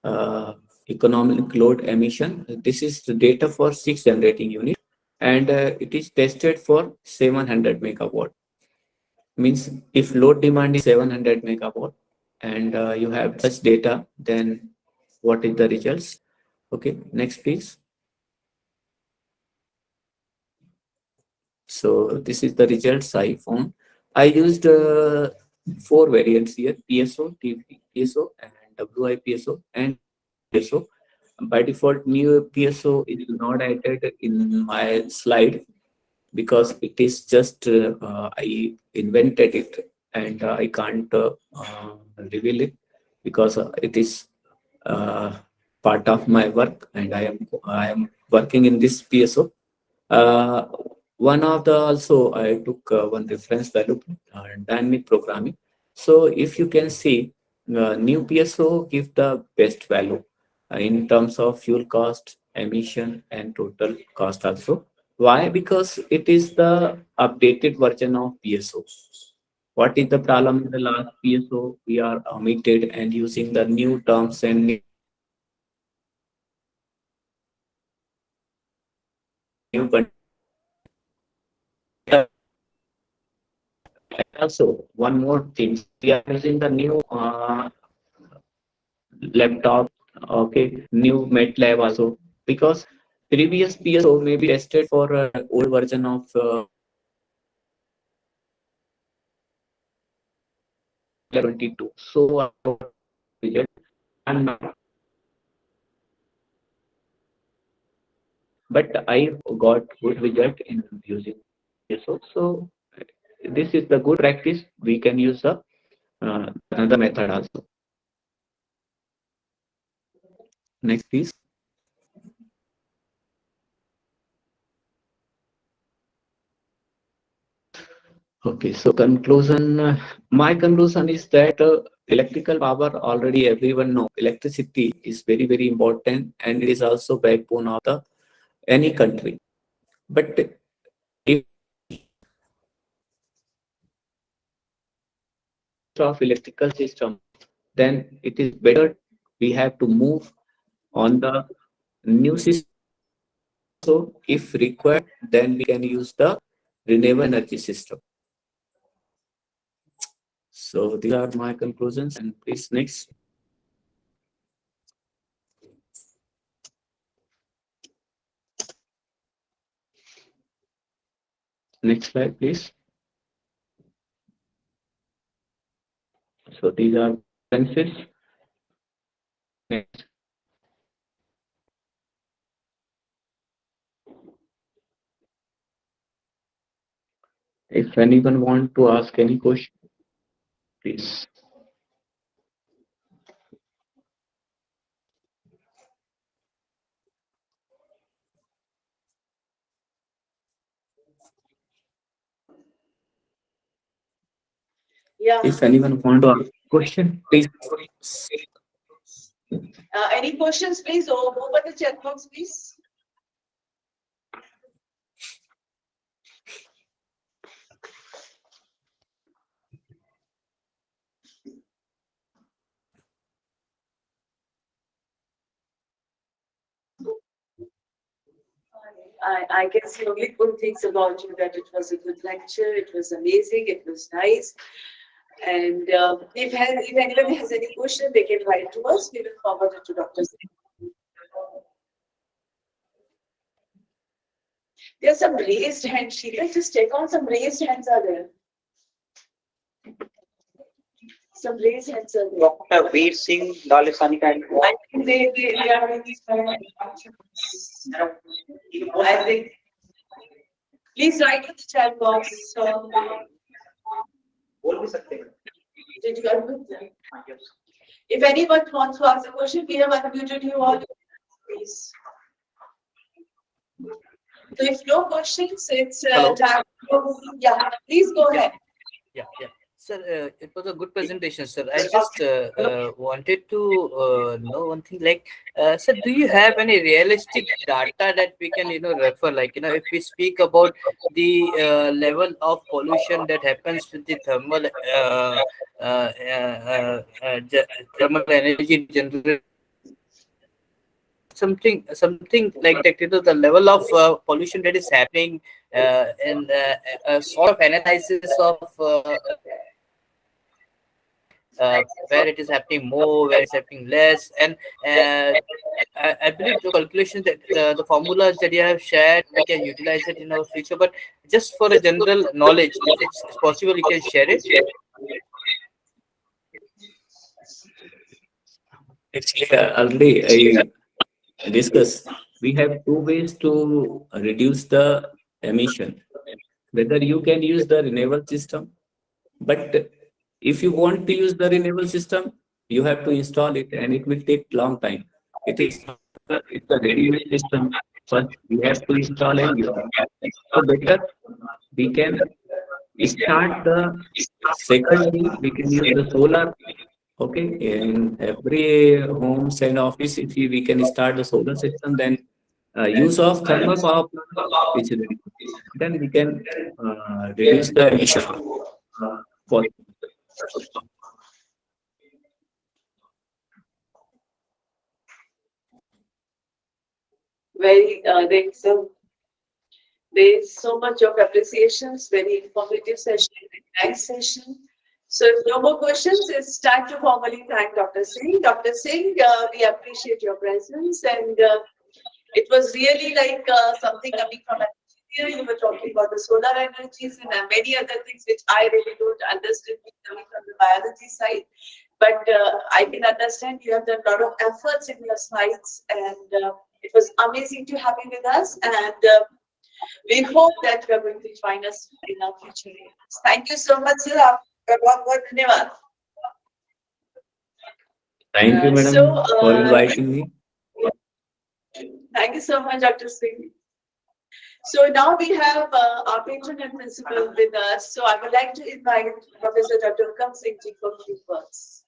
uh, economic load emission. This is the data for 6 generating unit, and it is tested for 700 megawatt. Means if load demand is 700 megawatt and you have such data, then what is the results? Okay, next please. So this is the results I found. I used four variants here: PSO, PSO, and WIPSO, and PSO. By default, new PSO is not added in my slide because it is just I invented it, and I can't reveal it because it is uh, part of my work, and I am working in this PSO. Uh, One of the also I took one reference value, dynamic programming. So if you can see, new PSO give the best value in terms of fuel cost, emission, and total cost also. Why? Because it is the updated version of PSO. What is the problem in the last PSO? We are omitted and using the new terms and new also, one more thing, we are using the new laptop, okay, new MATLAB also, because previous PSO may be tested for old version of 22. So, result and but I got good result in using PSO. So, this is the good practice. We can use another method also. Next, please. Okay, so conclusion, my conclusion is that electrical power already everyone know. Electricity is very, very important and it is also backbone of the any country. But if of electrical system, then it is better we have to move on the new system. So if required, then we can use the renewable energy system. So these are my conclusions and please next. Next slide, please. So these are references. Next. If anyone want to ask any question, please. Yeah. If anyone want to ask question, please. Any questions, please? Open the chat box, please. I can say only good things about you, that it was a good lecture, it was amazing, it was nice. And if anyone has any question, they can write to us. We will forward it to Dr. Singh. There's some raised hands, Sheila. Just check on some raised hands are there. Some raised hands are there. Dr. Veer Singh, Dalisani kind. I think they are really I think. Please write in the chat box. बोल भी सकते हैं. Did you unmute them? If anyone wants to ask a question, we have unmuted you all. Please. So if no questions, it's time. Yeah, please go ahead. Yeah. Sir, it was a good presentation, sir. I just wanted to know one thing. Like, sir, do you have any realistic data that we can, refer? Like, if we speak about the level of pollution that happens with the thermal energy generated, something like that, the level of pollution that is happening, and a sort of analysis of where it is happening more, where it's happening less, and I believe the calculations that the formulas that you have shared, we can utilize it in our future. But just for a general knowledge, if it's possible, you can share it. Actually, already I discussed. We have two ways to reduce the emission. Whether you can use the renewable system, but if you want to use the renewable system, you have to install it, and it will take long time. It is it's a ready-made system. First, we have to install and use it. So better we can start the secondly we can use the solar. Okay, in every homes and office, if we can start the solar system, then use of thermal power plant, which is then we can reduce the emission. For Very, there's so much of appreciations, very informative session, very nice session. So if no more questions, it's time to formally thank Dr. Singh. Dr. Singh, we appreciate your presence, and it was really like something coming from engineer. You were talking about the solar energies and many other things which I really don't understand coming from the biology side. But I can understand you have done a lot of efforts in your slides, and it was amazing to have you with us. And we hope that you are going to join us in our future events. Thank you so much, sir. thank you, madam, for inviting me. Thank you so much, Dr. Singh. So now we have our patron and principal with us. So I would like to invite Professor Dr. Kam Singh ji for a few words.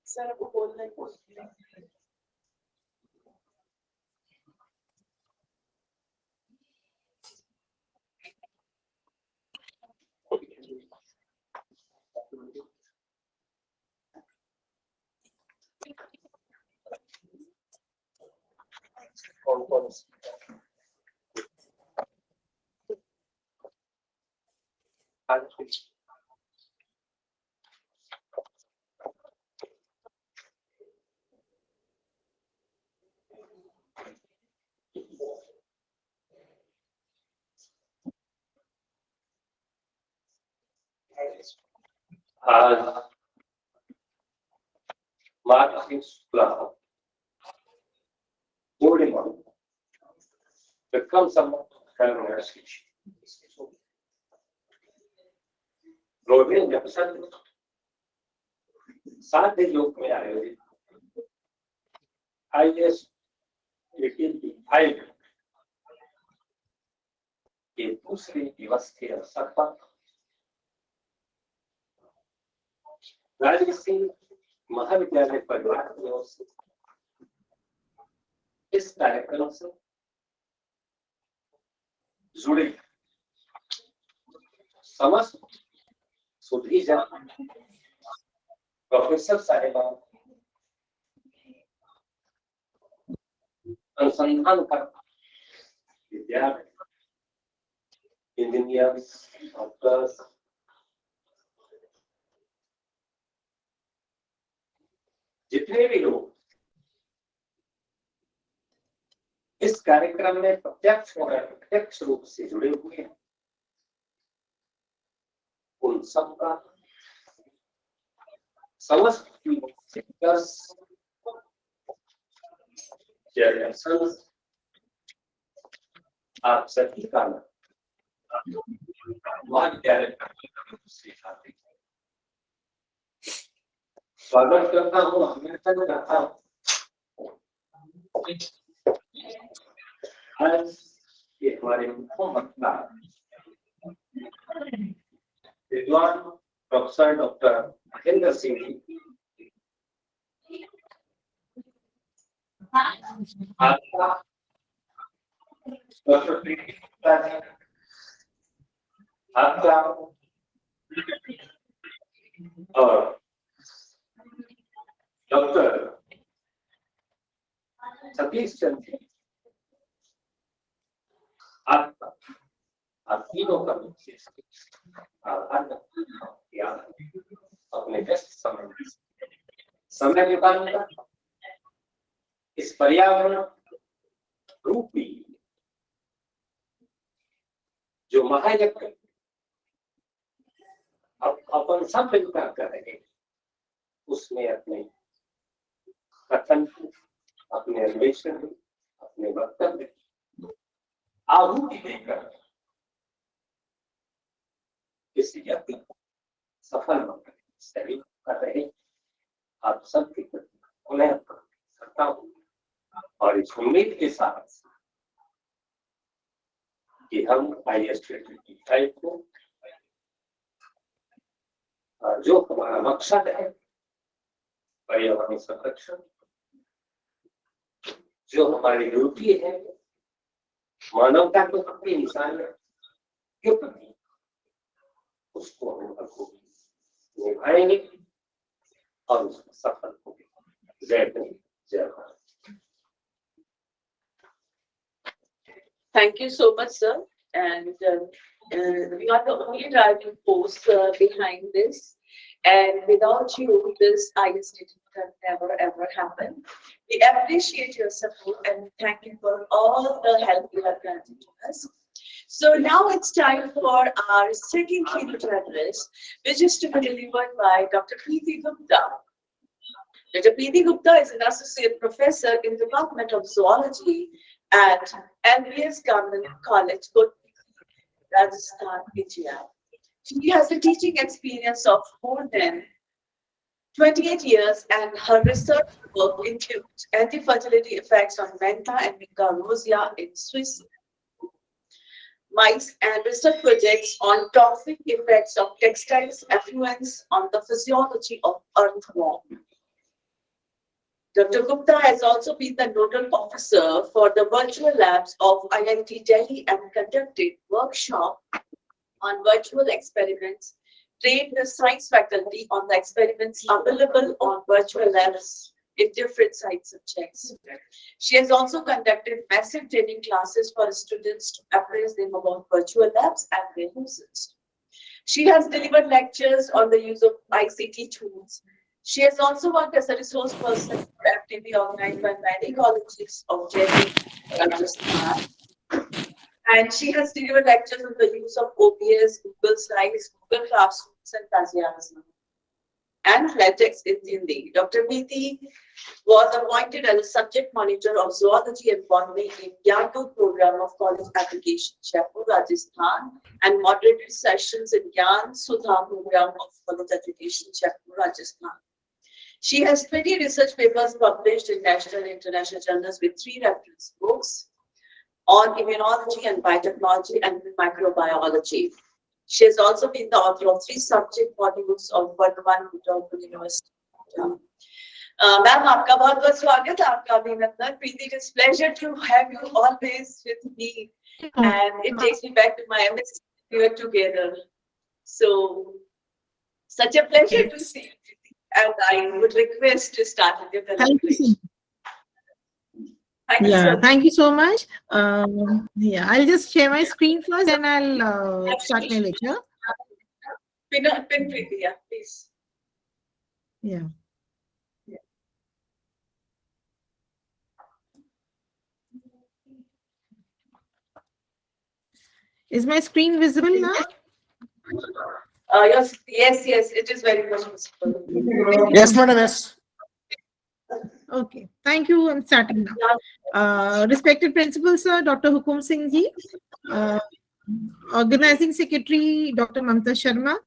Sir, आपको बोलना है. आज मार्च शुक्ला पूर्णिमा Vikram Samvat junction 7 योग में आयोजित ISTTP-5 के दूसरे दिवस के अवसर पर राजस्थान महाविद्यालय परिवार की ओर से इस कार्यक्रम से जुड़े समस्त सुधीजन प्रोफेसर साहिबान अनुसंधान कर विद्यार्थी इंजीनियर्स डॉक्टर्स जितने भी लोग इस कार्यक्रम में प्रत्यक्ष और अप्रत्यक्ष रूप से जुड़े हुए हैं उन सबका समस्त सेक्टर्स चेयरपर्सन आप सभी का महाविद्यालय स्वागत करता हूँ हमेशा करता हूँ आज ये हमारे मुख्य वक्ता विद्वान प्रोफेसर डॉक्टर महेंद्र सिंह जी आपका डॉक्टर प्रीति गुप्ता जी आपका और डॉक्टर सतीश चंद्र जी आपका आप तीनों का विशेष आभार अपने व्यस्त समय निकालकर इस पर्यावरण रूपी जो महायज्ञ अपन सब मिलकर कर रहे हैं उसमें अपने कथन अपने अन्वेषण अपने वक्तव्य आहुति देकर इस यज्ञ सफल बनकर सही कर रहे आप सबके प्रति उन्हें करता हूँ और इस उम्मीद के साथ कि हम ISTTP-5 को जो हमारा मकसद है पर्यावरण संरक्षण जो हमारी ड्यूटी है मानवता के प्रति इंसानियत के प्रति उसको हम निभाएंगे और उसमें सफल होंगे जय हिंद जय Bharat. Thank you so much, sir. And we are the only driving force behind this. And without you, this ISTTP can never ever happen. We appreciate your support and thank you for all the help you have granted to us. So now it's time for our second keynote address, which is to be delivered by Dr. Preeti Gupta. Dr. Preeti Gupta is an associate professor in the Department of Zoology at MBS Government College, Rajasthan, India. She has a teaching experience of more than 28 years, and her research work includes anti-fertility effects on Menta and Minka rosea in Swiss mice and research projects on toxic effects of textiles effluents on the physiology of earthworm. Dr. Gupta has also been the nodal officer for the virtual labs of IIT Delhi and conducted workshop on virtual experiments, trained the science faculty on the experiments available on virtual labs in different science subjects. She has also conducted massive training classes for students to appraise them about virtual labs and their uses. She has delivered lectures on the use of ICT tools. She has also worked as a resource person for activity organized by many colleges of Delhi, Rajasthan. And she has delivered lectures on the use of OBS, Google Slides, Google Classrooms, and plagiarism. and latex in Hindi. Dr. Preeti was appointed as a subject monitor of zoology and botany in Gyan program of college application, Jaipur, Rajasthan, and moderated sessions in Gyan Sudha program of college education, Jaipur, Rajasthan. She has 20 research papers published in national and international journals with 3 reference books on immunology and biotechnology and microbiology. She has also been the author of 3 subject modules of Burdwan University. Ma'am, आपका बहुत बहुत स्वागत है, आपका अभिनंदन. Preeti, it is pleasure to have you always with me, and it takes me back to my MSc. We were together, so such a pleasure to see you, Preeti. And I would request to start with your presentation. Thank you so much. Thank you so much. I'll just share my screen first, and I'll start my lecture. Pin Preeti, yeah, please. Yeah. Is my screen visible now? Yes, it is very much visible. Yes, madam, yes. Okay, thank you. I'm starting now. Respected Principal Sir, Dr. Hukum Singh Ji, Organizing Secretary, Dr. Mamta Sharma,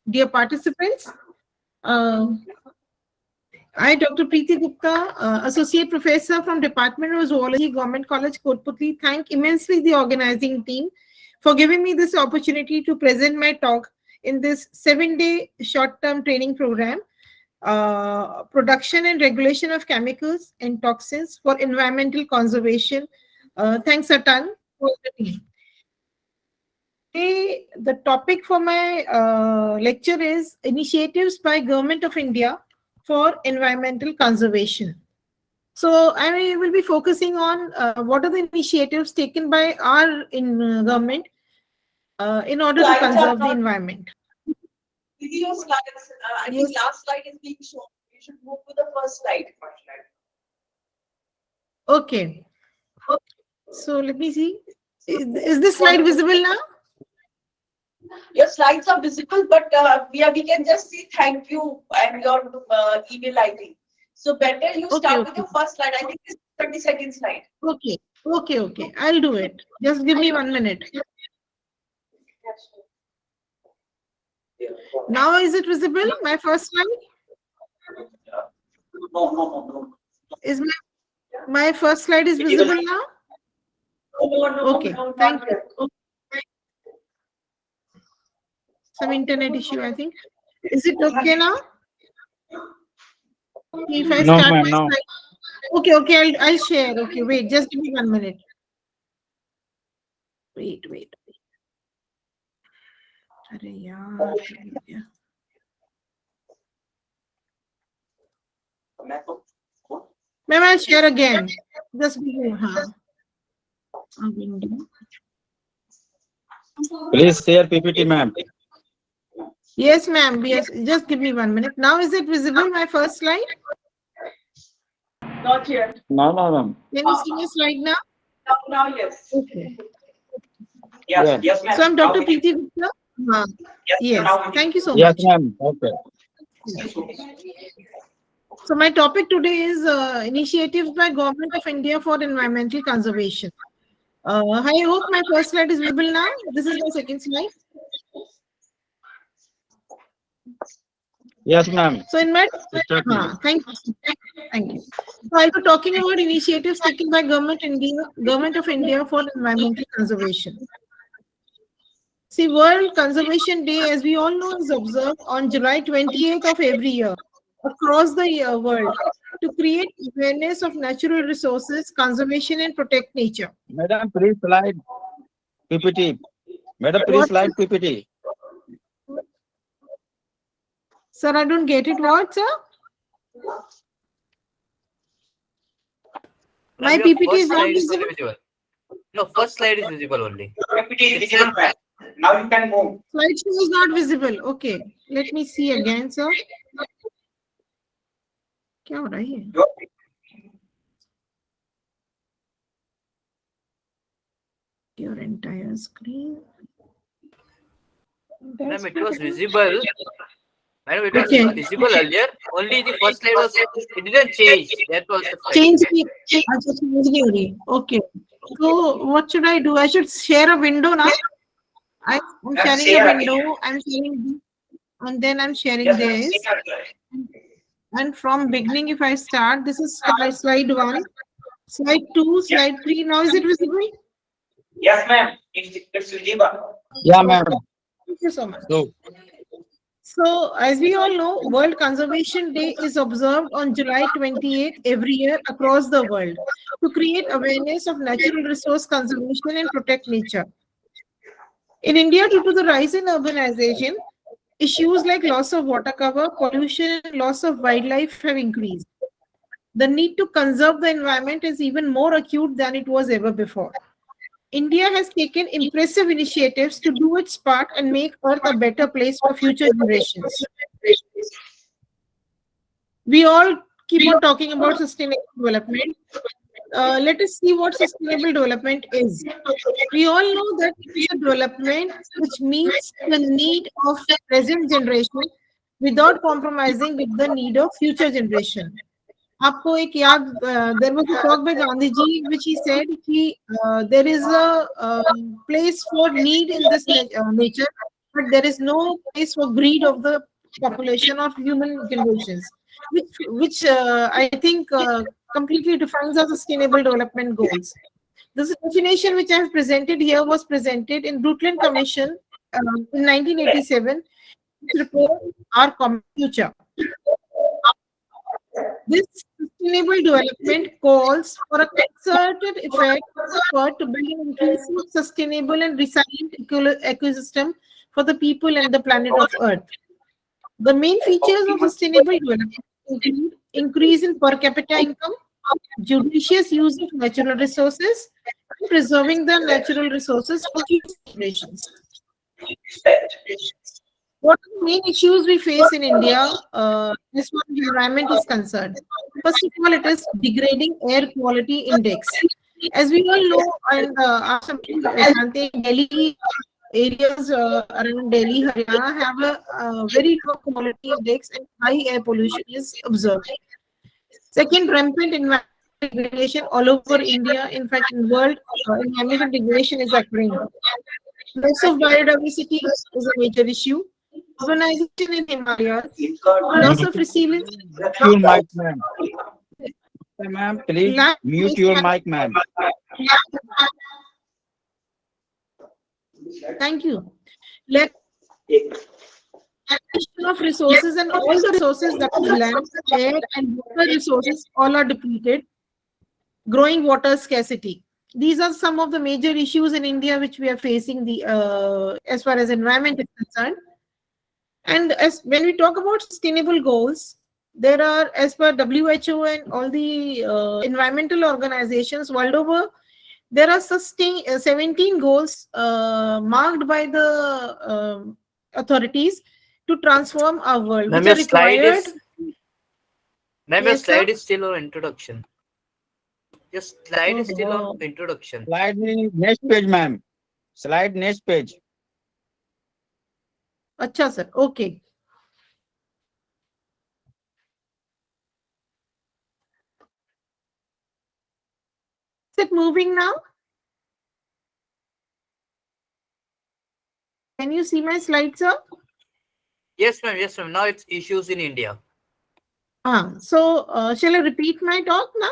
dear participants, I, Dr. Preeti Gupta, Associate Professor from Department of Zoology, Government College, Kotputli, thank immensely the organizing team for giving me this opportunity to present my talk in this 7-day short-term training program, Production and Regulation of Chemicals and Toxins for Environmental Conservation. Thanks a ton for the team. Today, the topic for my lecture is Initiatives by Government of India for Environmental Conservation. So I will be focusing on what are the initiatives taken by our government in order to conserve the environment. Video slides, I think last slide is being shown. You should move to the first slide. Okay. So let me see. Is this slide visible now? Your slides are visible, but we can just see thank you and your email ID. So better you start with your first slide. I think this is 30-second slide. Okay. I'll do it. Just give me 1 minute. Now is it visible? My first slide? No. Is my first slide is visible now? Okay, thank you. Some internet issue, I think. Is it okay now? If I start my slide. Okay, I'll share. Okay, wait, just give me 1 minute. Wait. Ma'am, I'll share again. Just give me Please share PPT, ma'am. Yes, ma'am. Yes, just give me 1 minute. Now is it visible, my first slide? Not yet. No, ma'am. Can you see my slide now? Now yes. Okay. Yes, ma'am. So I'm Dr. Preeti Gupta. Yes, thank you so Yes, much. ma'am. Okay. So my topic today is initiatives by Government of India for environmental conservation. I hope my first slide is visible now. This is my second slide. Yes, ma'am. So in my thank you. So I'll be talking about initiatives taken by Government of India for environmental conservation. See, World Conservation Day, as we all know, is observed on July 28th of every year across the world to create awareness of natural resources, conservation, and protect nature. Madam, please slide PPT. Madam, please slide PPT. Sir, I don't get it. What, sir? My PPT is not visible. No, first slide is visible only. PPT is visible, ma'am. Now you can move. Slideshow is not visible. Okay, let me see again, sir. क्या हो रहा है? Your entire screen. Ma'am, it was visible. Madam, it was Okay. visible earlier. Only the first slide was, it didn't change. That was the fact. Change the अच्छा, change नहीं हो रही. Okay. So what should I do? I should share a window now. I'm sharing a window. I'm sharing this, and then I'm sharing this. And from beginning, if I start, this is slide 1, slide 2, slide 3. Now is it visible? Yes, ma'am. It's visible. Yeah, ma'am. Thank you so much. So, As we all know, World Conservation Day is observed on July 28th every year across the world to create awareness of natural resource conservation and protect nature. In India, due to the rise in urbanization, issues like loss of water cover, pollution, and loss of wildlife have increased. The need to conserve the environment is even more acute than it was ever before. India has taken impressive initiatives to do its part and make Earth a better place for future generations. We all keep on talking about sustainable development. Let us see what sustainable development is. We all know that it is a development which meets the need of present generation without compromising with the need of future generation. आपको एक याद there was a talk by Gandhi ji in which he said कि there is a place for need in this nature, but there is no place for greed of the population of human generations, which I think completely defines our sustainable development goals. This definition which I have presented here was presented in Brundtland Commission in 1987, which report Our Common Future. This sustainable development calls for a concerted effort to build an inclusive, sustainable, and resilient ecosystem for the people and the planet of Earth. The main features of sustainable development include increase in per capita income, judicious use of natural resources, and preserving the natural resources for future generations. What are the main issues we face in India as far as environment is concerned? First of all, it is degrading air quality index. As we all know, and Delhi areas around Delhi, Haryana have a very low quality index and high air pollution is observed. Second, rampant environmental degradation all over India. In fact, in the world, environmental degradation is occurring. Loss of biodiversity is a major issue. Urbanization in Himalayas, loss of resilience. your mic, ma'am. Ma'am, please mute your mic, ma'am. Thank you. Lack of resources and all the resources that is land, air, and water resources all are depleted. Growing water scarcity. These are some of the major issues in India which we are facing as far as environment is concerned. And when we talk about sustainable goals, there are, as per WHO and all the environmental organizations world over, there are 17 goals marked by the authorities to transform our world, which are required. Your slide is still on introduction. Your slide is still on introduction. Slide next page, ma'am. Slide next page. Acha, sir. Okay. Is it moving now? Can you see my slide, sir? Yes, ma'am. Yes, ma'am. Now it's issues in India. So shall I repeat my talk now?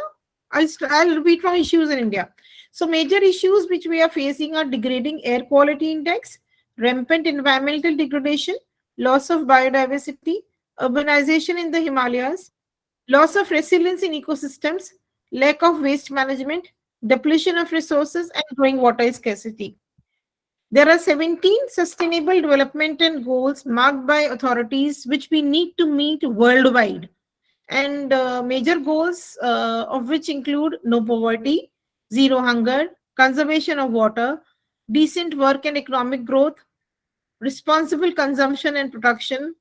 I'll repeat from issues in India. So major issues which we are facing are degrading air quality index, rampant environmental degradation, loss of biodiversity, urbanization in the Himalayas, loss of resilience in ecosystems, lack of waste management, depletion of resources, and growing water scarcity. There are 17 sustainable development and goals marked by authorities which we need to meet worldwide. And major goals of which include no poverty, zero hunger, conservation of water, decent work and economic growth, responsible consumption and production,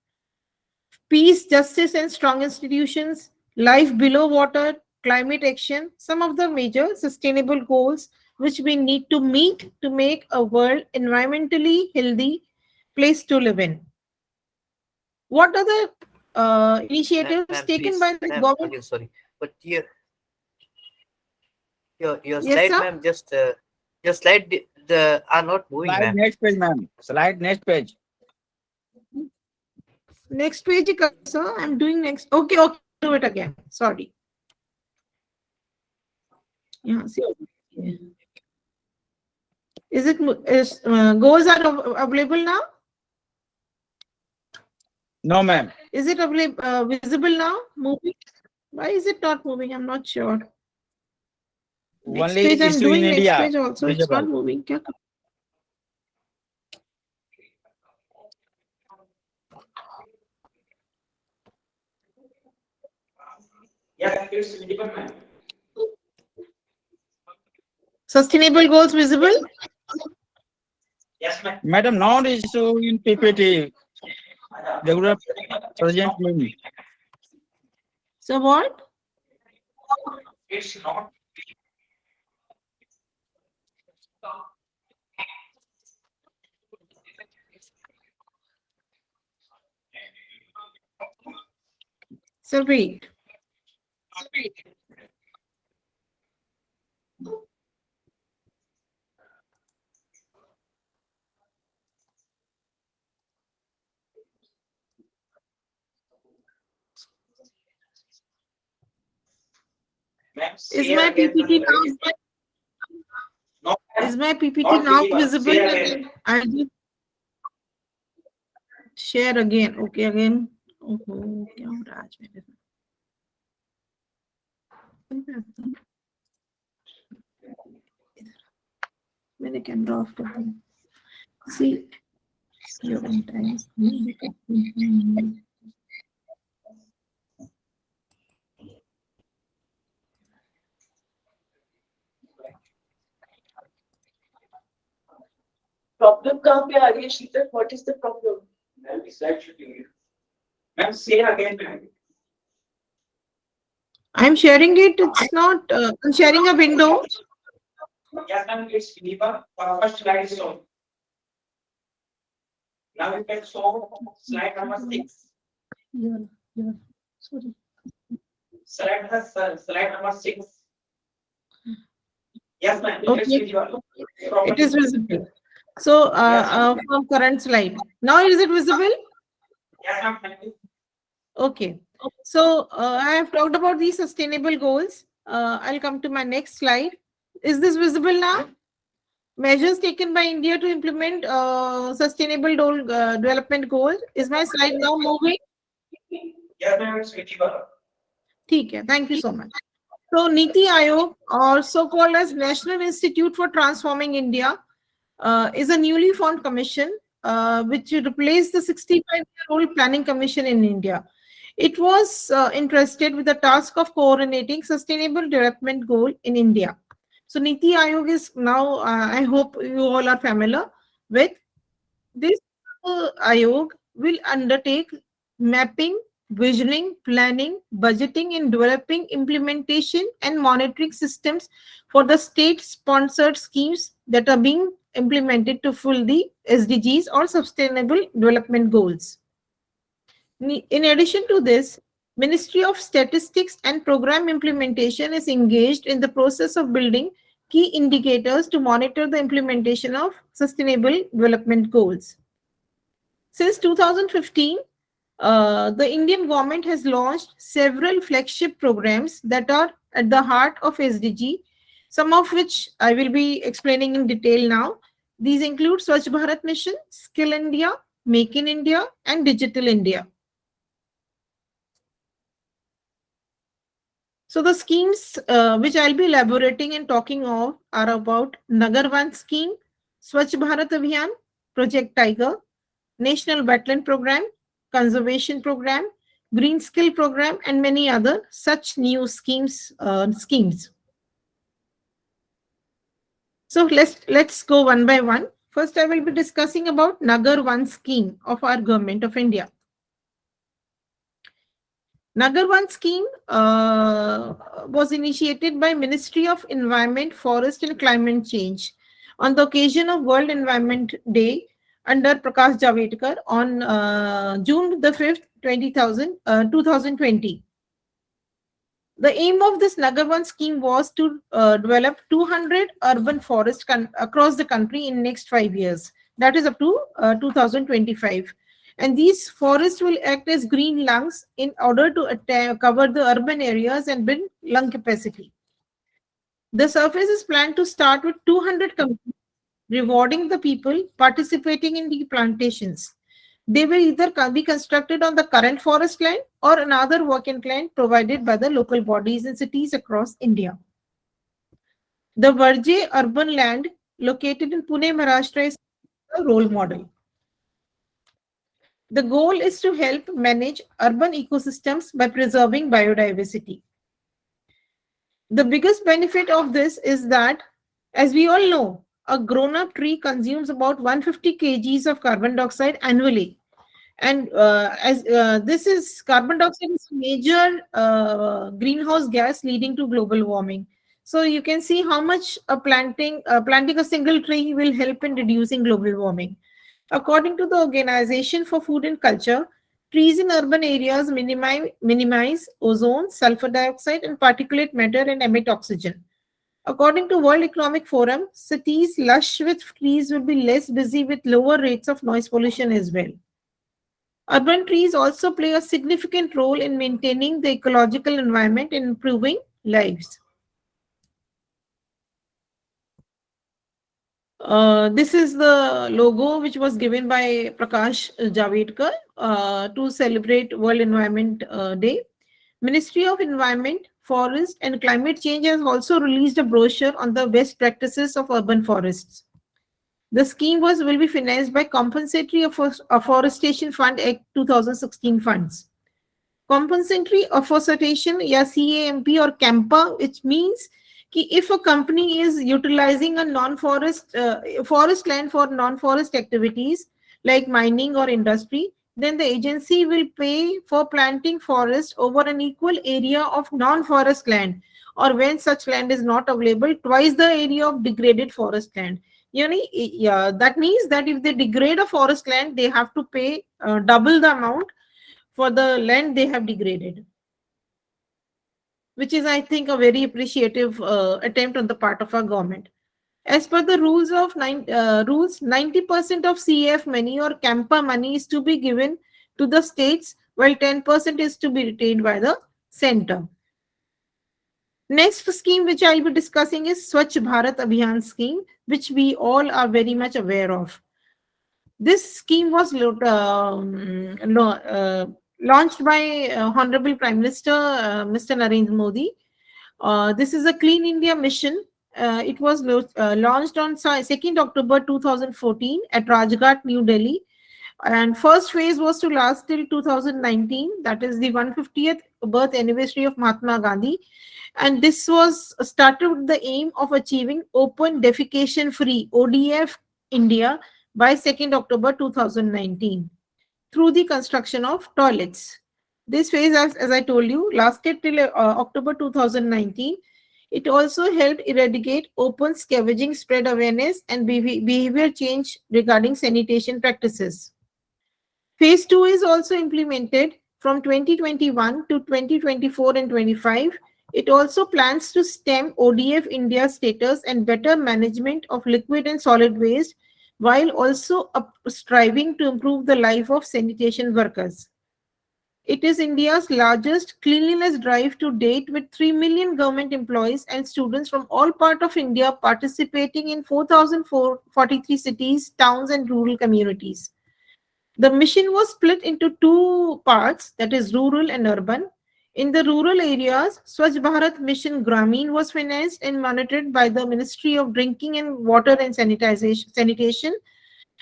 peace, justice, and strong institutions, life below water, climate action, some of the major sustainable goals which we need to meet to make a world environmentally healthy place to live in. What are the initiatives Ma'am, taken please, by the ma'am, government? again, sorry, but your Yes, slide, sir. ma'am, just your slide the are not moving, Slide ma'am. next page, ma'am. Slide next page. Next page, sir. I'm doing next. Okay, okay. Do it again. Sorry. Yeah. See. Is it goals are available now? No, ma'am. Is it available visible now? Moving? Why is it not moving? I'm not sure. Next Only page. I'm issue in doing next India page also. It's not visible. moving. Yes, it's visible, ma'am. Sustainable goals visible? Yes, ma'am. Madam, not issue in PPT. They would have present me. So what? It's not. So wait. Ma'am, Is say my again. PPT now? No, Is my PPT not now visible. visible? Say again. I'll just share again. Okay, again. Oh, क्या हो रहा है आज मेरे साथ? मैंने camera off कर दिया. See your time. प्रॉब्लम कहाँ पे आ रही है Sheetal? What is the problem? Ma'am, slide should be here. Ma'am, say again, ma'am. I'm sharing it. It's not. I'm sharing a window. Yes, ma'am, it's visible. First slide is shown. Now you can show slide number 6. Yeah. Sorry. Slide number 6. Yes, ma'am, Okay. it's visible. It is visible. So from current slide. Now is it visible? Yes, ma'am. Okay. So I have talked about these sustainable goals. I'll come to my next slide. Is this visible now? Measures taken by India to implement sustainable development goals. Is my slide now moving? Yes, ma'am, it's visible. Okay. Thank you so much. So Niti Aayog, also called as National Institute for Transforming India, is a newly formed commission which replaced the 65-year-old Planning Commission in India. It was entrusted with the task of coordinating sustainable development goal in India. So Niti Aayog is now, I hope you all are familiar with this. Aayog will undertake mapping, visioning, planning, budgeting, and developing implementation and monitoring systems for the state-sponsored schemes that are being implemented to fulfill the SDGs or Sustainable Development Goals. In addition to this, Ministry of Statistics and Program Implementation is engaged in the process of building key indicators to monitor the implementation of Sustainable Development Goals. Since 2015, the Indian government has launched several flagship programs that are at the heart of SDG, some of which I will be explaining in detail now. These include Swachh Bharat Mission, Skill India, Make in India, and Digital India. So the schemes which I'll be elaborating and talking of are about Nagar Van scheme, Swachh Bharat Abhiyan, Project Tiger, National Wetland Program, Conservation Program, Green Skill Program, and many other such new schemes. So let's go one by one. First, I will be discussing about Nagar Van scheme of our Government of India. Nagar Van scheme was initiated by Ministry of Environment, Forest and Climate Change on the occasion of World Environment Day under Prakash Javadekar on June the 5th, 2020. The aim of this Nagar One scheme was to develop 200 urban forests across the country in next 5 years. That is up to 2025. And these forests will act as green lungs in order to cover the urban areas and build lung capacity. The surface is planned to start with 200 companies, rewarding the people participating in the plantations. They will either be constructed on the current forest land or another vacant land provided by the local bodies in cities across India. The Varje urban land located in Pune, Maharashtra is a role model. The goal is to help manage urban ecosystems by preserving biodiversity. The biggest benefit of this is that, as we all know, a grown-up tree consumes about 150 kgs of carbon dioxide annually. And as this is carbon dioxide is a major greenhouse gas leading to global warming. So you can see how much planting a single tree will help in reducing global warming. According to the Organization for Food and Culture, trees in urban areas minimize ozone, sulfur dioxide, and particulate matter and emit oxygen. According to World Economic Forum, cities lush with trees will be less busy with lower rates of noise pollution as well. Urban trees also play a significant role in maintaining the ecological environment and improving lives. This is the logo which was given by Prakash Javadekar to celebrate World Environment Day. Ministry of Environment, Forest and Climate Change has also released a brochure on the best practices of urban forests. The scheme will be financed by Compensatory Afforestation Fund Act 2016 funds. Compensatory afforestation, या CAMP or CAMPA, which means कि if a company is utilizing a non-forest forest land for non-forest activities like mining or industry, then the agency will pay for planting forest over an equal area of non-forest land, or when such land is not available, twice the area of degraded forest land. Yeah, that means that if they degrade a forest land, they have to pay double the amount for the land they have degraded, which is, I think, a very appreciative attempt on the part of our government. As per the rules, 90% of CAF money or CAMPA money is to be given to the states, while 10% is to be retained by the center. Next scheme which I'll be discussing is Swachh Bharat Abhiyan scheme, which we all are very much aware of. This scheme was launched by Honorable Prime Minister Mr. Narendra Modi. This is a Clean India mission. It was launched on 2nd October 2014 at Rajghat, New Delhi. And first phase was to last till 2019, that is the 150th birth anniversary of Mahatma Gandhi. And this was started with the aim of achieving open defecation free ODF India by 2nd October 2019 through the construction of toilets. This phase, as I told you, lasted till October 2019. It also helped eradicate open scavenging, spread awareness, and behavior change regarding sanitation practices. Phase 2 is also implemented from 2021 to 2024 and 25. It also plans to stem ODF India status and better management of liquid and solid waste, while also striving to improve the life of sanitation workers. It is India's largest cleanliness drive to date, with 3 million government employees and students from all parts of India participating in 4,043 cities, towns, and rural communities. The mission was split into two parts, that is rural and urban. In the rural areas, Swachh Bharat Mission Grameen was financed and monitored by the Ministry of Drinking and Water and Sanitation,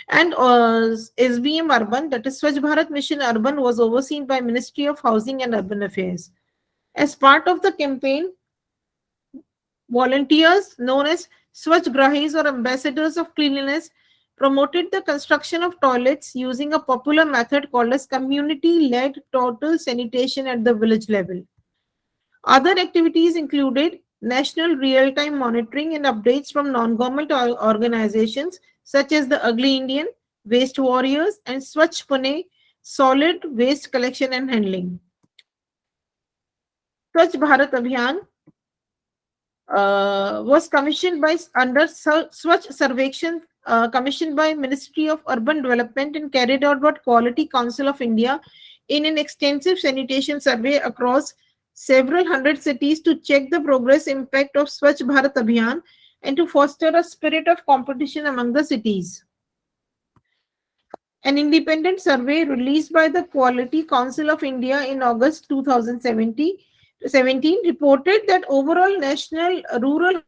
and SBM Urban, that is Swachh Bharat Mission Urban, was overseen by Ministry of Housing and Urban Affairs. As part of the campaign, volunteers known as Swachh Grahis or ambassadors of cleanliness promoted the construction of toilets using a popular method called as community-led total sanitation at the village level. Other activities included national real-time monitoring and updates from non-government organizations such as the Ugly Indian, Waste Warriors, and Swachh Pune, solid waste collection and handling. Swachh Bharat Abhiyan was commissioned by under Swachh Sarvekshan, commissioned by Ministry of Urban Development and carried out by Quality Council of India in an extensive sanitation survey across several hundred cities to check the progress impact of Swachh Bharat Abhiyan and to foster a spirit of competition among the cities. An independent survey released by the Quality Council of India in August 2017 reported that overall national rural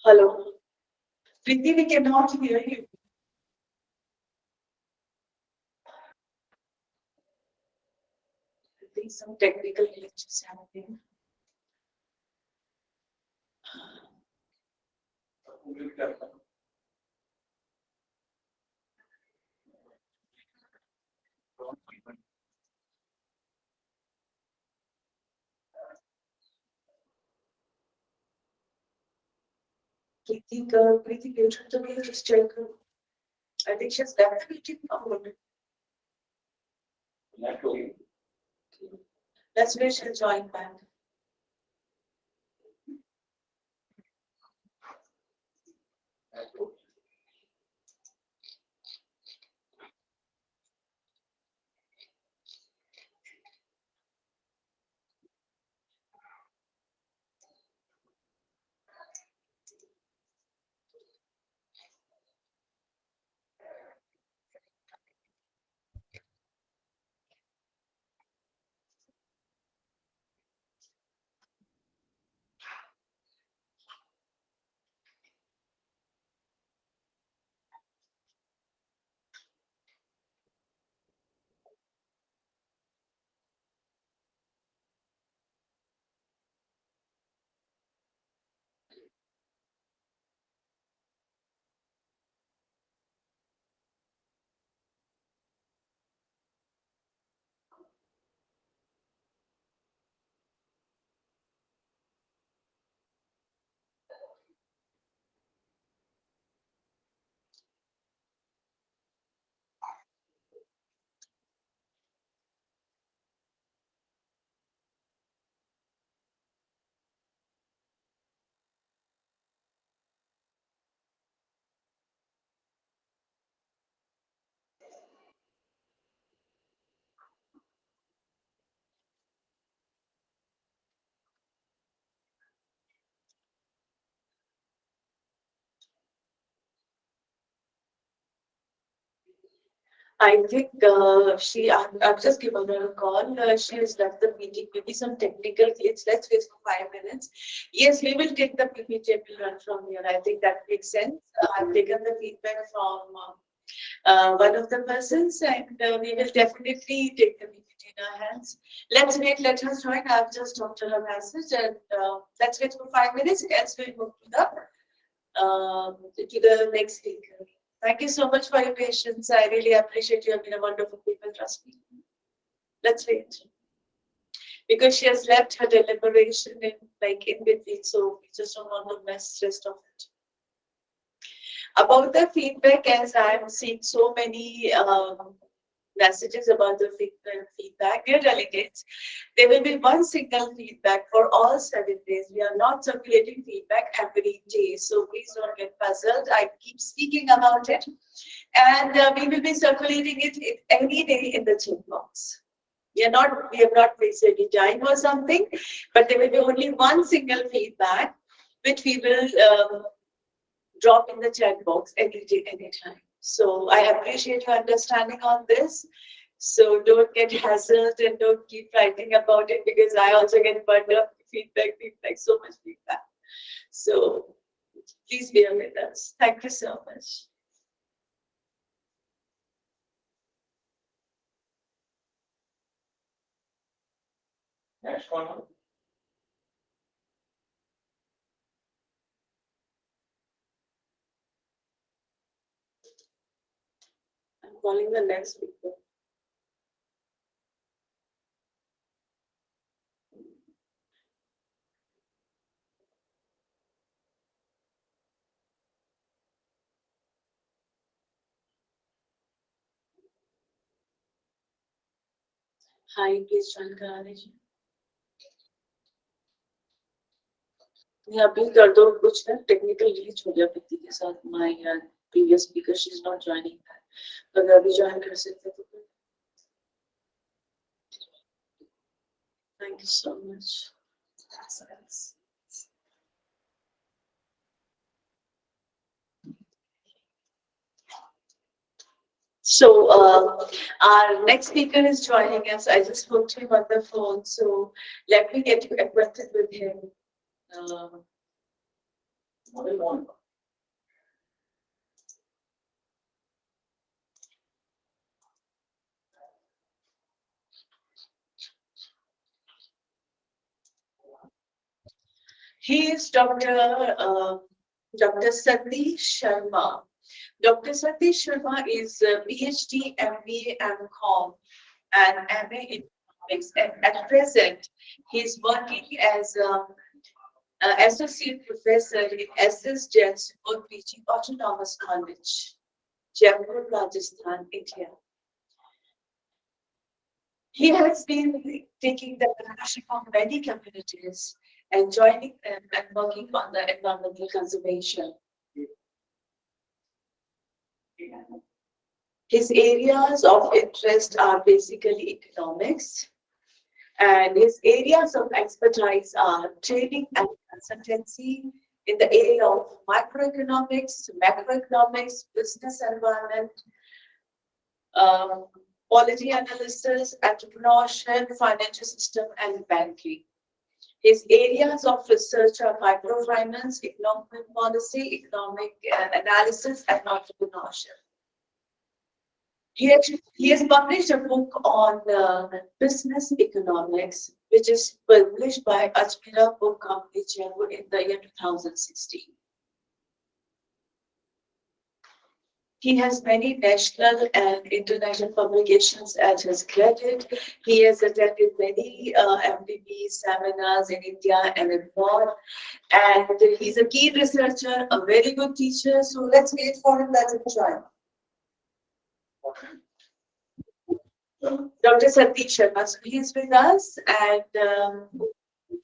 Hello. Preeti, we cannot hear you. I think some technical glitch is happening. Preeti, you should just check. I think she's left the meeting. Let's wait, she'll join back. I think I've just given her a call. She has left the meeting. Maybe some technical glitch. Let's wait for 5 minutes. Yes, we will take the PPT and we'll run from here. I think that makes sense. I've taken the feedback from one of the persons, and we will definitely take the PPT in our hands. Let's wait. Let her join. I've just dropped her a message, and let's wait for 5 minutes. Else we'll move to the next speaker. Thank you so much for your patience. I really appreciate you. Have been a wonderful people. Trust me. Let's wait. Because she has left her deliberation in between, so we just don't want to mess rest of it. About the feedback, as I'm seeing so many messages about the feedback, dear delegates, there will be one single feedback for all 7 days. We are not circulating feedback every day, so please don't get puzzled. I keep speaking about it, and we will be circulating it any day in the chat box. We have not wasted any time or something, but there will be only one single feedback which we will drop in the chat box any day, anytime. So I appreciate your understanding on this. So don't get hassled and don't keep writing about it because I also get burned up feedback, so much feedback. So please bear with us. Thank you so much. Next one. I'm calling the next speaker. Hi, please join करा दीजिए. Yeah, अभी कर दो कुछ ना technical glitch हो गया प्रीति के साथ. My previous speaker, she's not joining. अगर अभी join कर सकते तो. Thank you so much. So our next speaker is joining us. I just spoke to him on the phone, so let me get you acquainted with him. He is Dr. Satish Sharma. Dr. Satish Sharma is a PhD, MBA, MCom, and MA in economics. And at present, he is working as associate professor in SS Jets or PG Autonomous College, Jaipur, Rajasthan, India. He has been taking the leadership of many communities and joining them and working on the environmental conservation. His areas of interest are basically economics, and his areas of expertise are training and consultancy in the area of microeconomics, macroeconomics, business environment, policy analysis, entrepreneurship, financial system, and banking. His areas of research are microfinance, economic policy, economic analysis, and entrepreneurship. He has published a book on business economics, which is published by Ajmera Book Company, Jaipur, in the year 2016. He has many national and international publications at his credit. He has attended many MPB seminars in India and abroad. And he's a key researcher, a very good teacher. So let's wait for him. Let him join. Dr. Satish Sharma, so he is with us. And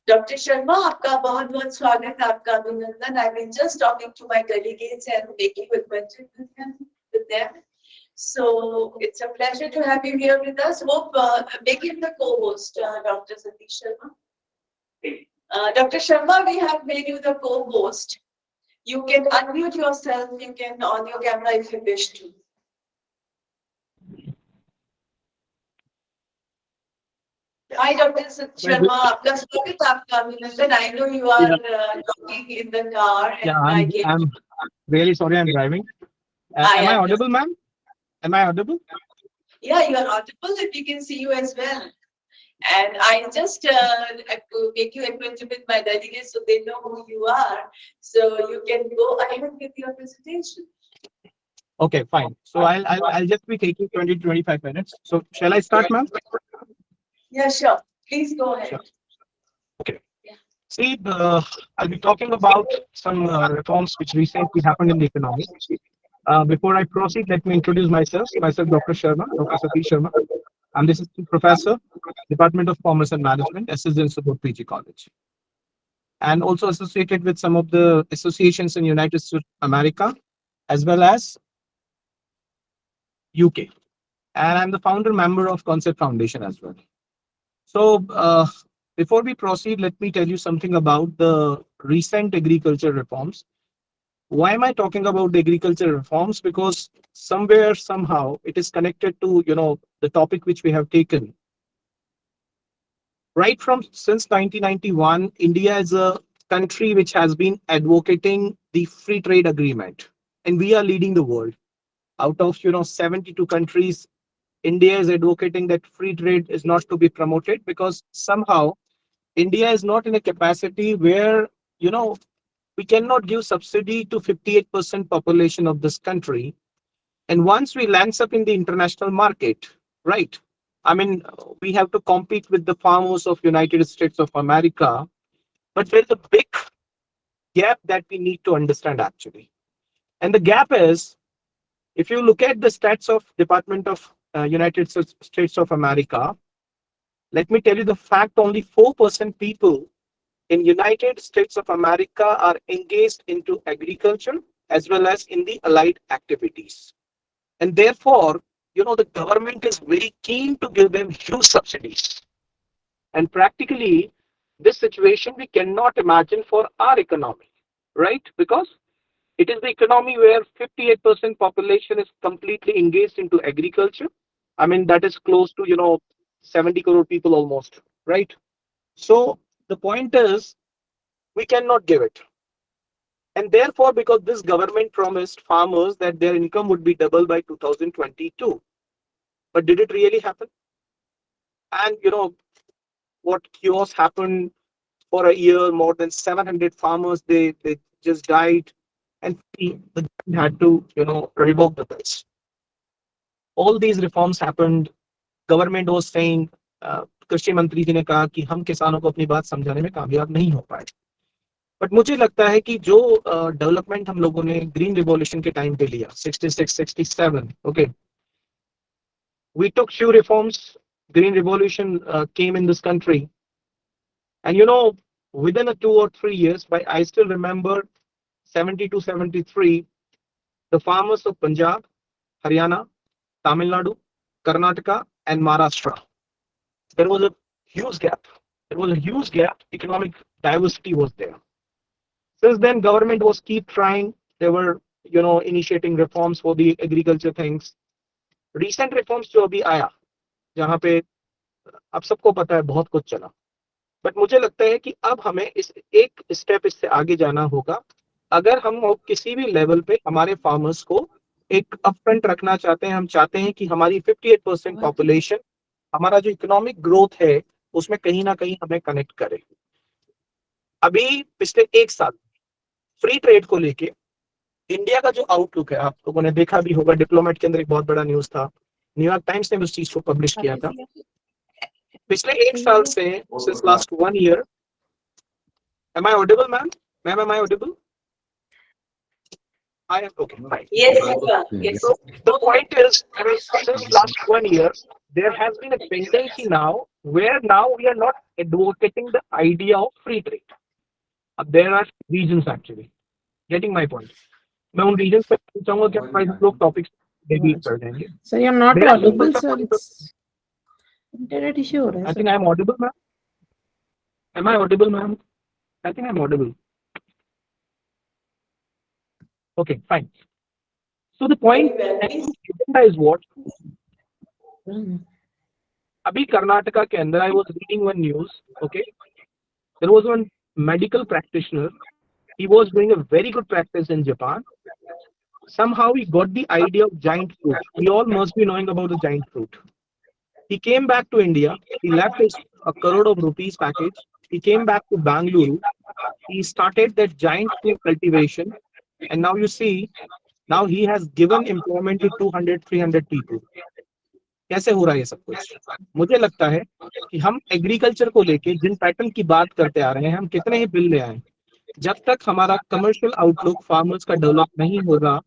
Dr. Sharma, आपका बहुत-बहुत स्वागत है, आपका अभिनंदन. I've been just talking to my delegates and making acquainted with them. So it's a pleasure to have you here with us. Hope make him the co-host, Dr. Satish Sharma. Dr. Sharma, we have made you the co-host. You can unmute yourself. You can on your camera if you wish to. Hi, Dr. Sharma. आपका स्वागत है, आपका अभिनंदन. I know you are talking in the car. Yeah, I'm really sorry, I'm driving. Am I audible, ma'am? Am I audible? Yeah, you are audible, and we can see you as well. And I just make you acquainted with my delegates so they know who you are. So you can go ahead with your presentation. Okay, fine. So I'll just be taking 20 to 25 minutes. So shall I start, ma'am? Yeah, sure. Please go ahead. Sure. Okay. Yeah. See, I'll be talking about some reforms which recently happened in the economy. Before I proceed, let me introduce myself. Myself, Dr. Sharma, Dr. Satish Sharma. I'm the assistant professor, Department of Commerce and Management, SSN Support PG College, and also associated with some of the associations in United States of America, as well as UK. And I'm the founder member of Concept Foundation as well. So before we proceed, let me tell you something about the recent agriculture reforms, Why am I talking about the agricultural reforms? Because somewhere, somehow, it is connected to, the topic which we have taken. Right from since 1991, India is a country which has been advocating the free trade agreement, and we are leading the world. Out of 72 countries, India is advocating that free trade is not to be promoted because somehow India is not in a capacity where you know we cannot give subsidy to 58% population of this country. And once we lands up in the international market, right? I mean, we have to compete with the farmers of United States of America, but there's a big gap that we need to understand actually. And the gap is, if you look at the stats of Department of United States of America, let me tell you the fact: only 4% people in United States of America are engaged into agriculture as well as in the allied activities. And therefore, the government is very keen to give them huge subsidies. And practically, this situation we cannot imagine for our economy, right? Because it is the economy where 58% population is completely engaged into agriculture. I mean, that is close to, 70 crore people almost, right? So the point is, we cannot give it. And therefore, because this government promised farmers that their income would be double by 2022. But did it really happen? And what chaos happened for a year? More than 700 farmers, they just died, and the government had to revoke the bills. All these reforms happened. Government was saying, कृषि मंत्री जी ने कहा कि हम किसानों को अपनी बात समझाने में कामयाब नहीं हो पाए. बट मुझे लगता है कि जो डेवलपमेंट हम लोगों ने ग्रीन रिवॉल्यूशन के टाइम पे लिया 66 67, okay, we took few reforms. Green revolution came in this country, and within a 2 or 3 years, by I still remember 72 73, the farmers of Punjab, Haryana, Tamil Nadu, Karnataka, and Maharashtra, there was a huge gap. There was a huge gap. Economic diversity was there. Since then, government was keep trying. They were initiating reforms for the agriculture things. Recent reforms जो अभी आया, जहाँ पे अब सबको पता है बहुत कुछ चला, बट मुझे लगता है कि अब हमें इस एक स्टेप इससे आगे जाना होगा. अगर हम किसी भी लेवल पे हमारे फार्मर्स को एक अपफ्रंट रखना चाहते हैं, हम चाहते हैं कि हमारी 58% पॉपुलेशन, हमारा जो इकोनॉमिक ग्रोथ है, उसमें कहीं ना कहीं हमें कनेक्ट करे. अभी पिछले 1 साल फ्री ट्रेड को लेके इंडिया का जो आउटलुक है, आप लोगों ने देखा भी होगा, डिप्लोमेट के अंदर एक बहुत बड़ा न्यूज था, न्यूयॉर्क टाइम्स ने उस चीज को पब्लिश किया था. पिछले 1 साल से, since last 1 year, am I audible, ma'am? Ma'am, am I audible? I am. Okay, fine. Yes, sir. Yes. So the point is, I mean, since last 1 year, there has been a tendency now where now we are not advocating the idea of free trade. There are regions actually. Getting my point? मैं उन regions पे चाहूँगा कि हम लोग topics daily कर देंगे. So you're not There are audible, simple sir. points. It's internet issue हो रहा है, I sir. think I am audible, ma'am. Am I audible, ma'am? I think I'm audible. Okay, fine. So the point is what? अभी कर्नाटका के अंदर I was reading one news. Okay, there was one medical practitioner. He was doing a very good practice in Japan. Somehow he got the idea of giant fruit. We all must be knowing about the giant fruit. He came back to India. He left his a crore of rupees package. He came back to Bangalore. He started that giant fruit cultivation. And now you see, now he has given employment to 200, 300 people. कैसे हो रहा है ये सब कुछ? मुझे लगता है कि हम एग्रीकल्चर को लेके जिन पैटर्न की बात करते आ रहे हैं, हम कितने ही बिल ले आए, जब तक हमारा कमर्शियल आउटलुक फार्मर्स का डेवलप नहीं होगा,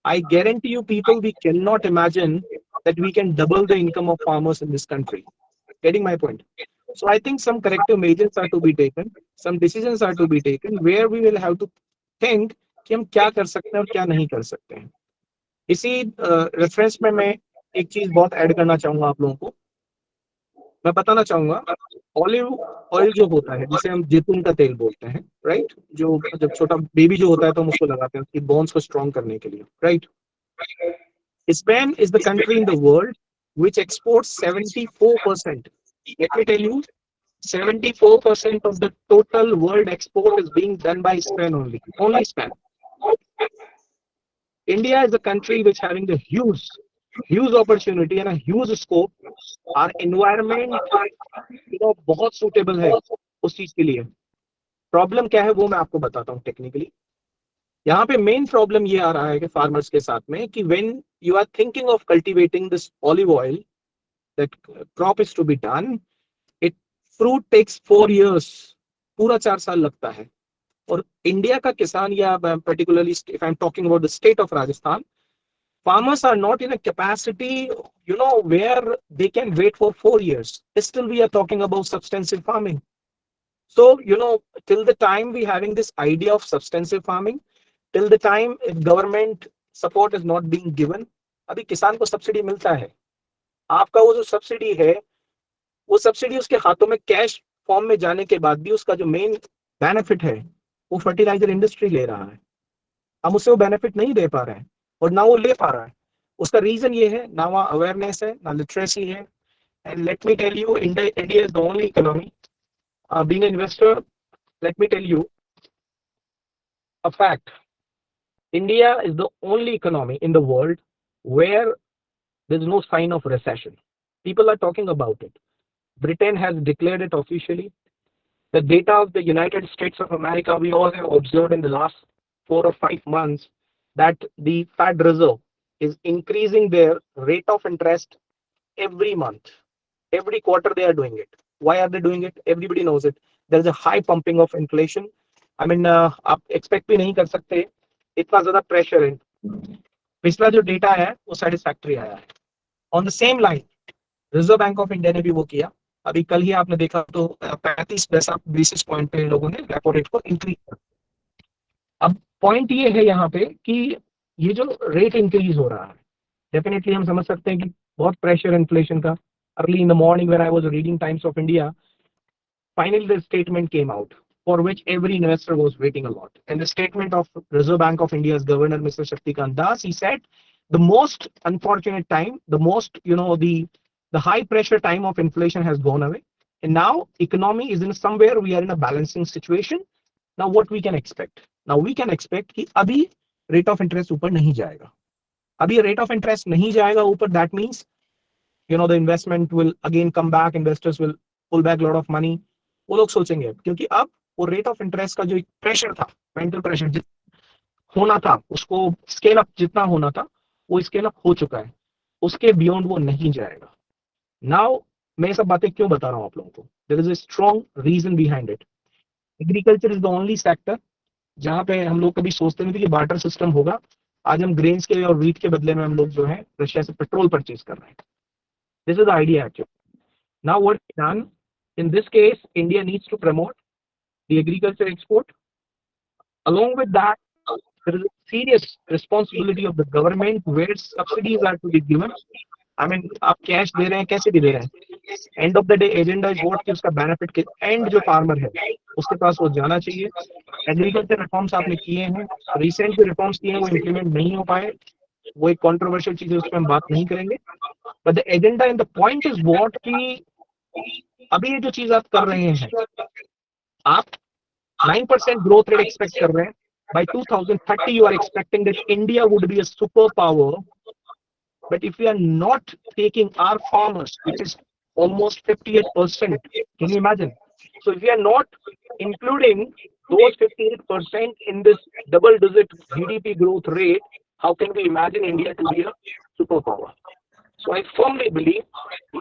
I guarantee you people, we cannot imagine that we can double the income of farmers in this country. Getting my point? So I think some corrective measures are to be taken, some decisions are to be taken where we will have to think कि हम क्या कर सकते हैं और क्या नहीं कर सकते हैं. इसी रेफरेंस में मैं एक चीज बहुत ऐड करना चाहूंगा आप लोगों को. मैं बताना चाहूंगा ऑलिव ऑयल जो होता है, जिसे हम जैतून का तेल बोलते हैं, राइट, जो जब छोटा बेबी जो होता है तो हम उसको लगाते हैं उसकी बोन्स को स्ट्रॉन्ग करने के लिए, right. Spain is the country in the world which exports 74%. Let me tell you, 74% of the total world export is being done by Spain only. Only Spain. India is a country which having a huge opportunity and a huge scope. Our environment, बहुत suitable है उस चीज के लिए. Problem क्या है वो मैं आपको बताता हूँ टेक्निकली. यहाँ पे मेन प्रॉब्लम ये आ रहा है कि फार्मर्स के साथ में कि when you are thinking of cultivating this olive oil that crop is to be done, it fruit takes 4 years, पूरा 4 साल लगता है. और इंडिया का किसान या particularly if I am talking about the state of Rajasthan, farmers are not in a capacity, where they can wait for 4 years. Still we are talking about substantive farming. So, till the time we having this idea of substantive farming, till the time if government support is not being given, अभी किसान को subsidy मिलता है. आपका वो जो subsidy है, वो सब्सिडी उसके हाथों में कैश फॉर्म में जाने के बाद भी उसका जो मेन बेनिफिट है वो फर्टिलाइजर इंडस्ट्री ले रहा है. हम उसे वो बेनिफिट नहीं दे पा रहे हैं और ना वो ले पा रहा है. उसका रीजन ये है, ना वहाँ अवेयरनेस है, ना लिटरेसी है. And let me tell you, India is the only economy, being an investor, let me tell you a fact. India is the only economy in the world where there's no sign of recession. People are talking about it. Britain has declared it officially. The data of the United States of America, we all have observed in the last 4 or 5 months that the Fed Reserve is increasing their rate of interest every month. Every quarter they are doing it. Why are they doing it? Everybody knows it. There is a high pumping of inflation. I mean, आप expect भी नहीं कर सकते इतना ज्यादा pressure है. पिछला जो डेटा है वो सेटिस्फैक्टरी आया है. On the same line reserve bank of India ने भी वो किया. अभी कल ही आपने देखा तो 35 बेसिस पॉइंट पे लोगों ने रेपो रेट को इंक्रीज कर. अब पॉइंट ये है यहाँ पे कि ये जो रेट इंक्रीज हो रहा है, डेफिनेटली हम समझ सकते हैं कि बहुत प्रेशर इन्फ्लेशन का. Early in the morning when I was reading times of India, finally the statement came out for which every investor was waiting a lot. And the statement of Reserve Bank of India's governor, Mr. Shaktikant Das, he said the most unfortunate time, the most, the high pressure time of inflation has gone away. And now economy is in somewhere we are in a balancing situation. Now what we can expect? Now we can expect कि अभी rate of interest ऊपर नहीं जाएगा. अभी rate of interest नहीं जाएगा ऊपर, that means, the investment will again come back, investors will pull back a lot of money. वो लोग सोचेंगे क्योंकि अब वो रेट ऑफ इंटरेस्ट का जो एक प्रेशर था, मेंटल प्रेशर होना था, उसको स्केल अप जितना होना था वो स्केल अप हो चुका है. उसके बियॉन्ड वो नहीं जाएगा. नाउ मैं ये सब बातें क्यों बता रहा हूँ आप लोगों को? There is a strong reason behind it. Agriculture is the only sector जहां पे हम लोग कभी सोचते नहीं थे कि बार्टर सिस्टम होगा. आज हम ग्रेन्स के और व्हीट के बदले में हम लोग जो है रशिया से पेट्रोल परचेज कर रहे हैं. This is the idea actually. Now what done in this case, India needs to promote the agriculture export. Along with that, there is a serious responsibility of the government where subsidies are to be given. I mean, आप cash दे रहे हैं, कैसे भी दे रहे हैं. End of the day agenda is what कि उसका benefit के एंड जो फार्मर है उसके पास वो जाना चाहिए. एग्रीकल्चर रिफॉर्म्स आपने किए हैं, रिसेंट जो रिफॉर्म्स किए हैं वो इम्प्लीमेंट नहीं हो पाए. वो एक कॉन्ट्रोवर्शियल चीज है, उस पर हम बात नहीं करेंगे. But the agenda and the point is what कि अभी ये जो चीज आप कर रहे हैं, आप 9% ग्रोथ रेट एक्सपेक्ट कर रहे हैं. By 2030 you are expecting that India would be a superpower. But if we are not taking our farmers, which is almost 58%, can you imagine? So if we are not including those 58% in this double digit GDP growth rate, how can we imagine India to be a superpower? So I firmly believe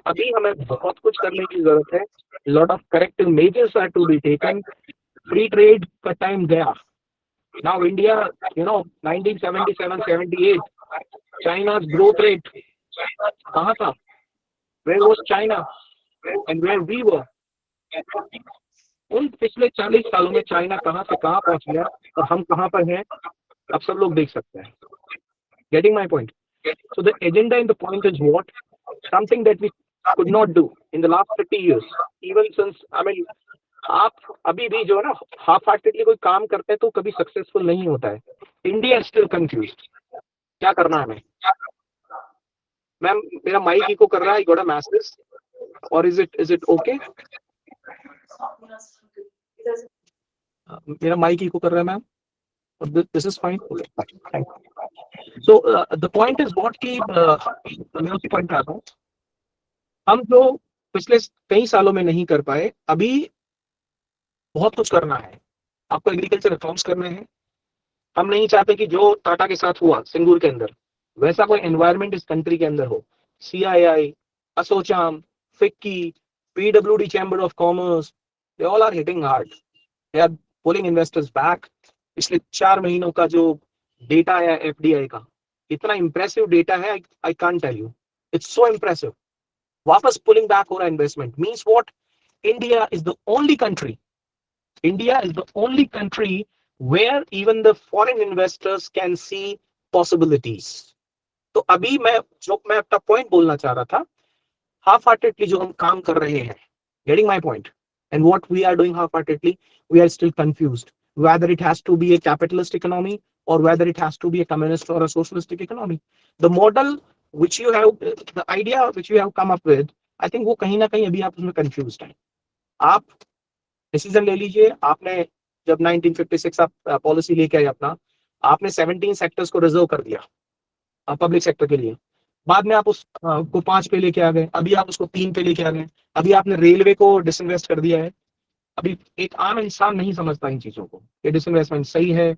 अभी हमें बहुत कुछ करने की जरूरत है. Lot of corrective measures are to be taken. Free trade का time गया. Now India, 1977-78, China's growth rate कहाँ था? Where was China and where we were? उन पिछले 40 सालों में चाइना कहाँ से कहाँ पहुंच गया और हम कहाँ पर हैं, आप सब लोग देख सकते हैं. Getting my point? So the agenda and the point is what? Something that we could not do in the last 30 years. Even since, I mean, आप अभी भी जो है ना हाफ हार्टेडली कोई काम करते हैं तो कभी सक्सेसफुल नहीं होता है. India is still confuse. क्या करना है हमें? मैम मेरा माइक इको कर रहा है. आई गॉट अ मैसेज और इज इट ओके? मेरा माइक इको कर रहा है ma'am. This is fine. Okay thank you. So the point is what की मैं उसी पॉइंट पे आता हूँ. हम जो पिछले कई सालों में नहीं कर पाए, अभी बहुत कुछ करना है. आपको एग्रीकल्चर रिफॉर्म्स करने हैं. हम नहीं चाहते कि जो टाटा के साथ हुआ सिंगूर के अंदर वैसा कोई एनवायरनमेंट इस कंट्री के अंदर हो. CII, ASSOCHAM, FICCI, PWD chamber of commerce, they all are hitting hard. They are pulling investors back. पिछले 4 महीनों का जो डेटा है एफडीआई का, इतना इंप्रेसिव डेटा है. I can't tell you, it's so impressive. वापस पुलिंग बैक हो रहा है investment. Means what? India is the only country, India is the only country where even the foreign investors can see possibilities. तो अभी मैं अपना point बोलना चाह रहा था. हाफ हार्टेडली जो हम काम कर रहे हैं, getting my point, and what we are doing half heartedly, we are still confused whether it has to be a capitalist economy or whether it has to be a communist or a socialistic economy. The model which you have, the idea which you have come up with, I think वो कहीं ना कहीं अभी आप उसमें confused हैं. आप decision ले लीजिए. आपने जब 1956 आप पॉलिसी लेके आए अपना, आपने 17 सेक्टर्स को रिजर्व कर दिया पब्लिक सेक्टर के लिए. बाद में आप उसको 5 पे लेके आ गए. अभी आप उसको 3 पे लेके आ गए. अभी आपने रेलवे को डिसइन्वेस्ट कर दिया है. अभी एक आम इंसान नहीं समझता इन चीजों को. ये डिसइन्वेस्टमेंट सही है,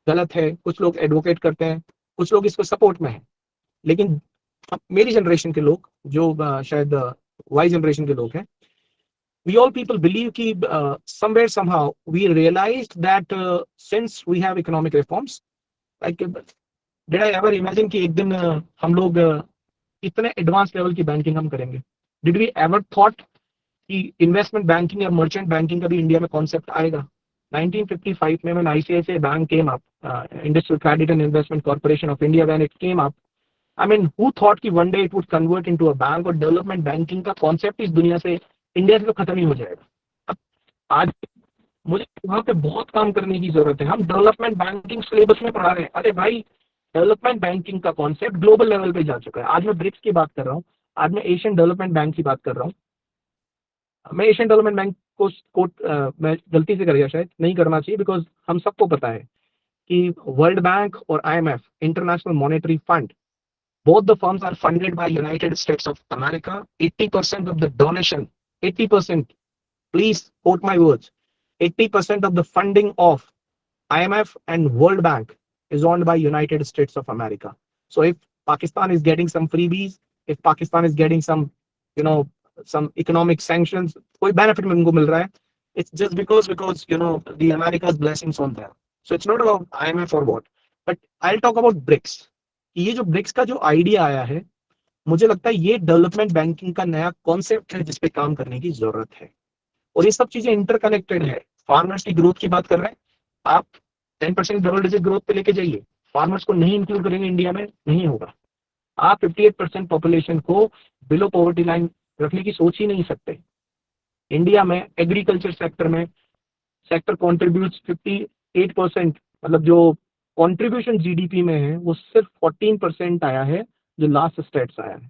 गलत है. कुछ लोग एडवोकेट करते हैं, कुछ लोग इसको सपोर्ट में है. लेकिन मेरी जनरेशन के लोग जो शायद वाई जनरेशन के लोग हैं, we all people believe कि somewhere somehow we realized that since we have economic reforms, like did I ever imagine कि एक दिन हम लोग इतने एडवांस लेवल की बैंकिंग हम करेंगे? Did we ever thought कि इन्वेस्टमेंट बैंकिंग या मर्चेंट बैंकिंग का भी इंडिया में कॉन्सेप्ट आएगा? 1955 में when ICICI Bank came up, Industrial Credit and Investment Corporation of India, when it came up, I mean, who thought कि one day it would convert into a bank? और development banking का concept इस दुनिया से, India से तो खत्म ही हो जाएगा. अब आज मुझे वहां पे बहुत काम करने की जरूरत है. हम डेवलपमेंट बैंकिंग सिलेबस में पढ़ा रहे हैं. अरे भाई, डेवलपमेंट बैंकिंग का कॉन्सेप्ट ग्लोबल लेवल पे जा चुका है. आज मैं ब्रिक्स की बात कर रहा हूँ, आज मैं एशियन डेवलपमेंट बैंक की बात कर रहा हूँ. मैं एशियन डेवलपमेंट बैंक को कोट मैं गलती से कर गया, शायद नहीं करना चाहिए, बिकॉज हम सबको पता है कि वर्ल्ड बैंक और IMF, international monetary fund, both the firms are funded by United States of America. 80% of the donation, 80%, please quote my words, 80% of the funding of IMF and World Bank is owned by United States of America. So if Pakistan is getting some freebies, if Pakistan is getting some, you know, some economic sanctions, कोई benefit में उनको मिल रहा है, it's just because you know the America's blessings on them. So it's not about IMF or what. But I'll talk about BRICS. ये जो BRICS का जो idea आया है, मुझे लगता है ये डेवलपमेंट बैंकिंग का नया कॉन्सेप्ट है जिसपे काम करने की जरूरत है. और ये सब चीजें इंटरकनेक्टेड है. फार्मर्स की ग्रोथ की बात कर रहे हैं आप, 10% डबल डिजिट ग्रोथ पे लेके जाइए. फार्मर्स को नहीं इंक्लूड करेंगे इंडिया में, नहीं होगा. आप 58% पॉपुलेशन को बिलो पॉवर्टी लाइन रखने की सोच ही नहीं सकते. इंडिया में एग्रीकल्चर सेक्टर में सेक्टर कॉन्ट्रीब्यूट 58%, मतलब जो कंट्रीब्यूशन जीडीपी में है वो सिर्फ 14% आया है, जो लास्ट स्टेट्स आया है.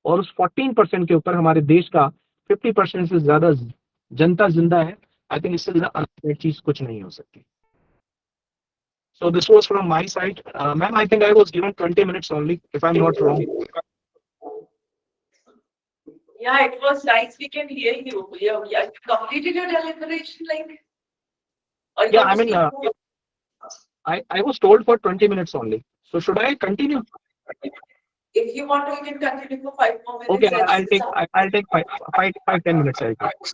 और उस 14% के ऊपर हमारे देश का 50% से ज्यादा जनता जिंदा है. आई थिंक इससे ज्यादा चीज कुछ नहीं हो सकती. So this was from my side. Ma'am, I think I was given 20 minutes only, if I am not wrong. Yeah, it was nice. We can hear you. Yeah, yeah. You completed your deliberation, like. Or you Yeah, want I to mean, speak more? I was told for 20 minutes only. So should I continue? If you want to, you can continue for 5 more minutes. Okay, Let's I'll take start. I'll take 10 minutes. I'll take.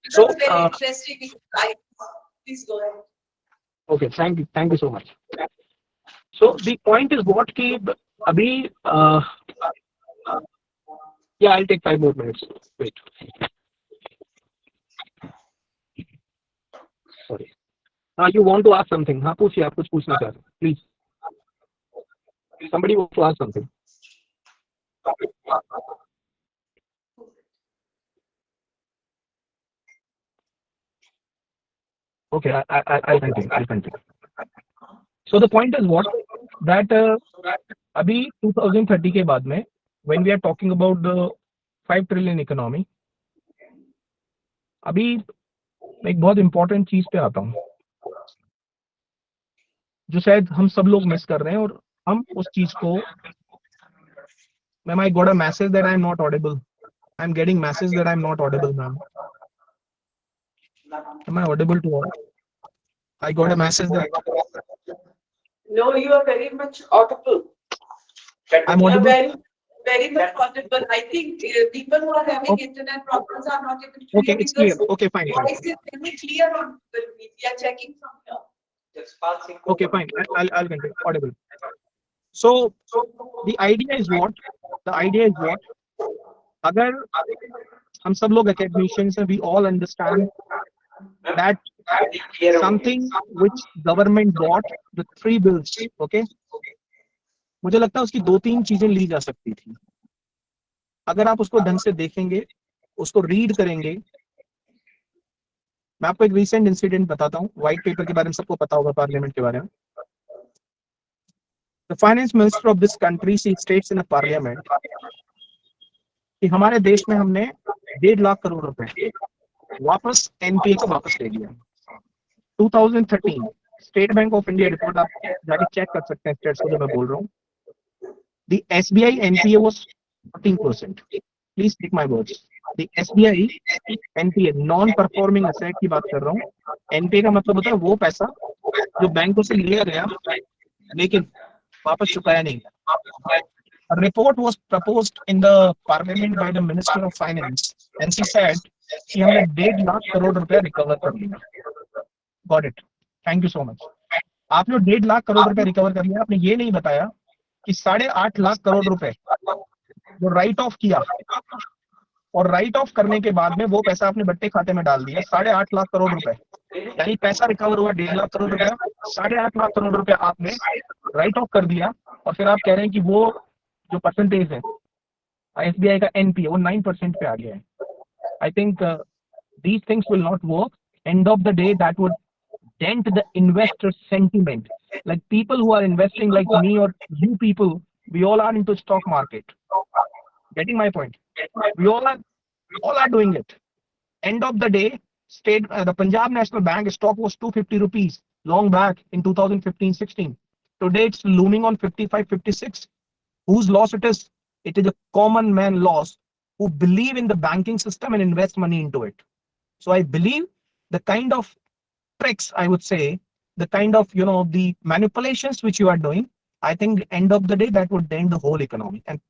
It So, was very interesting. Please go ahead. Okay, thank you so much. So the point is what ki abhi yeah, I'll take 5 more minutes. Wait. Sorry. You want to ask something? हाँ, पूछिए, आप कुछ पूछना चाह रहे हैं, please. Somebody wants to ask something. Okay, I'll continue. I'll continue. So the point is what that अभी 2030 के बाद में when we are talking about the 5 trillion economy, अभी मैं एक बहुत इंपॉर्टेंट चीज पे आता हूँ जो शायद हम सब लोग मिस कर रहे हैं और हम उस चीज को ma'am I got a message that I'm not audible. I'm getting message that I'm not audible, ma'am. Am I audible to all? I got a message that No, you are very much audible. I'm You are audible. very much audible. I think people who are having internet problems are not able to Okay, hear it's clear. because Okay, fine. voice is very clear on Google Meet. We are checking from here. Okay, fine. I'll continue. Audible. So the idea is what? The idea is what? अगर हम सब लोग academicians हैं, we all understand that something which government bought, the 3 bills, okay? मुझे लगता है उसकी 2-3 चीजें ली जा सकती थी अगर आप उसको ढंग से देखेंगे, उसको रीड करेंगे। मैं आपको एक रीसेंट इंसिडेंट बताता हूँ, व्हाइट पेपर के बारे में सबको पता होगा, पार्लियामेंट के बारे में। The finance minister of this country see states in a parliament कि हमारे देश में हमने 1.5 लाख करोड़ रुपए वापस एनपीए को वापस ले लिया। 2013 state bank of India report आप जाके चेक कर सकते हैं, स्टेट्स को जो मैं बोल रहा हूँ। The SBI NPA was 14%. Please take my words. The SBI NPA non performing asset की बात कर रहा हूँ। NPA का मतलब होता है वो पैसा जो बैंकों से लिया गया लेकिन वापस चुकाया नहीं। A report was proposed in the parliament by the Minister of Finance and she said कि हमने 1.5 लाख करोड़ रुपया रिकवर कर लिया। Got it. Thank you so much. आपने 1.5 लाख करोड़ रुपया रिकवर कर लिया, आपने ये नहीं बताया कि 8.5 लाख करोड़ रुपए जो राइट ऑफ किया और राइट ऑफ करने के बाद में वो पैसा आपने बट्टे खाते में डाल दिया। 8.5 लाख करोड़ रुपए, यानी पैसा रिकवर हुआ 1.5 लाख करोड़ रुपया, 8.5 लाख करोड़ रुपया आपने राइट ऑफ कर दिया और फिर आप कह रहे हैं कि वो जो परसेंटेज है एसबीआई का एनपीए वो 9% पे आ गया है। I think these things will not work. End of the day that would dent the investor sentiment. Like people who are investing like me or you people, we all are into stock market. Getting my point? We all are doing it. End of the day, the Punjab National Bank stock was 250 rupees long back in 2015-16. Today it's looming on 55-56. Whose loss it is? It is a common man loss who believe in the banking system and invest money into it. So I believe the kind of tricks, I would say, the kind of, the manipulations which you are doing, I think end of the day that would dent the whole economy. And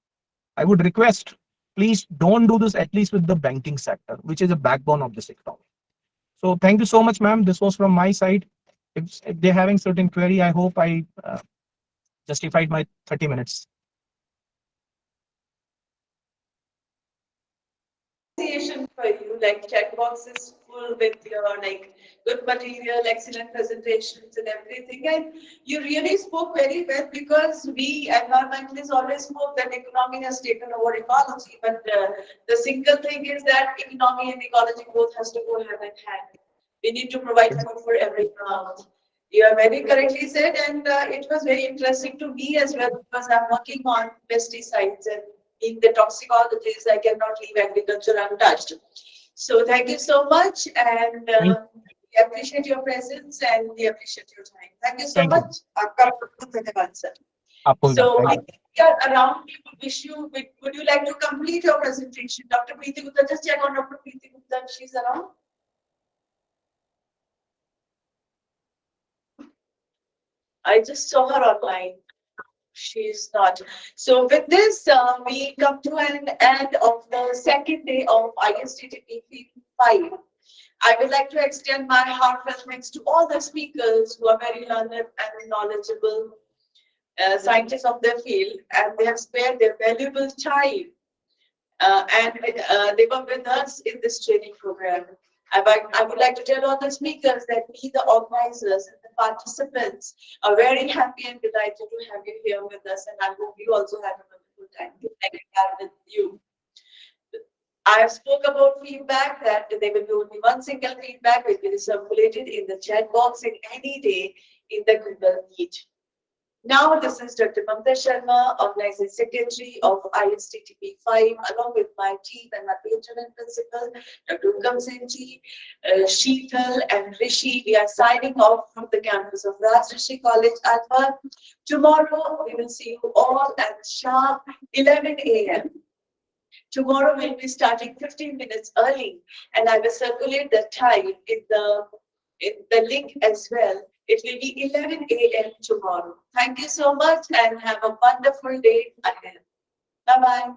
I would request, please don't do this, at least with the banking sector, which is the backbone of this economy. So thank you so much, ma'am. This was from my side. If they're having certain query, I hope I justified my 30 minutes. For you, like chat box is full with your like good material, excellent presentations and everything, and you really spoke very well because we environmentalists always spoke that economy has taken over ecology, but the single thing is that economy and ecology both has to go hand in hand. We need to provide food for everyone. You have very correctly said, and it was very interesting to me as well because I'm working on pesticides and in the toxicologies, I cannot leave agriculture untouched. So thank you so much, and we appreciate your presence and we appreciate your time. Thank you so much. So we are around. We would wish you. Would you like to complete your presentation, Dr. Preeti Gupta? Just check on Dr. Preeti Gupta if she's around. I just saw her online. She's not. So with this, we come to an end of the second day of ISTTP-5. I would like to extend my heartfelt thanks to all the speakers who are very learned and knowledgeable scientists of their field, and they have spared their valuable time and they were with us in this training program. I would like to tell all the speakers that we, the organizers and the participants, are very happy and delighted to have you here with us, and I hope you also have a wonderful time with you. I have spoke about feedback that there will be only one single feedback which will be circulated in the chat box in any day in the Google Meet. Now, this is Dr. Mamta Sharma, Organizing Secretary of ISTTP-5, along with my team and my patron and principal, Dr. Ukam Singh ji, Sheetal and Rishi. We are signing off from the campus of Rajrishi College, Alpha. Tomorrow, we will see you all at sharp 11 a.m. Tomorrow, we'll be starting 15 minutes early, and I will circulate the time in the link as well. It will be 11 a.m. tomorrow. Thank you so much and have a wonderful day ahead. Bye-bye.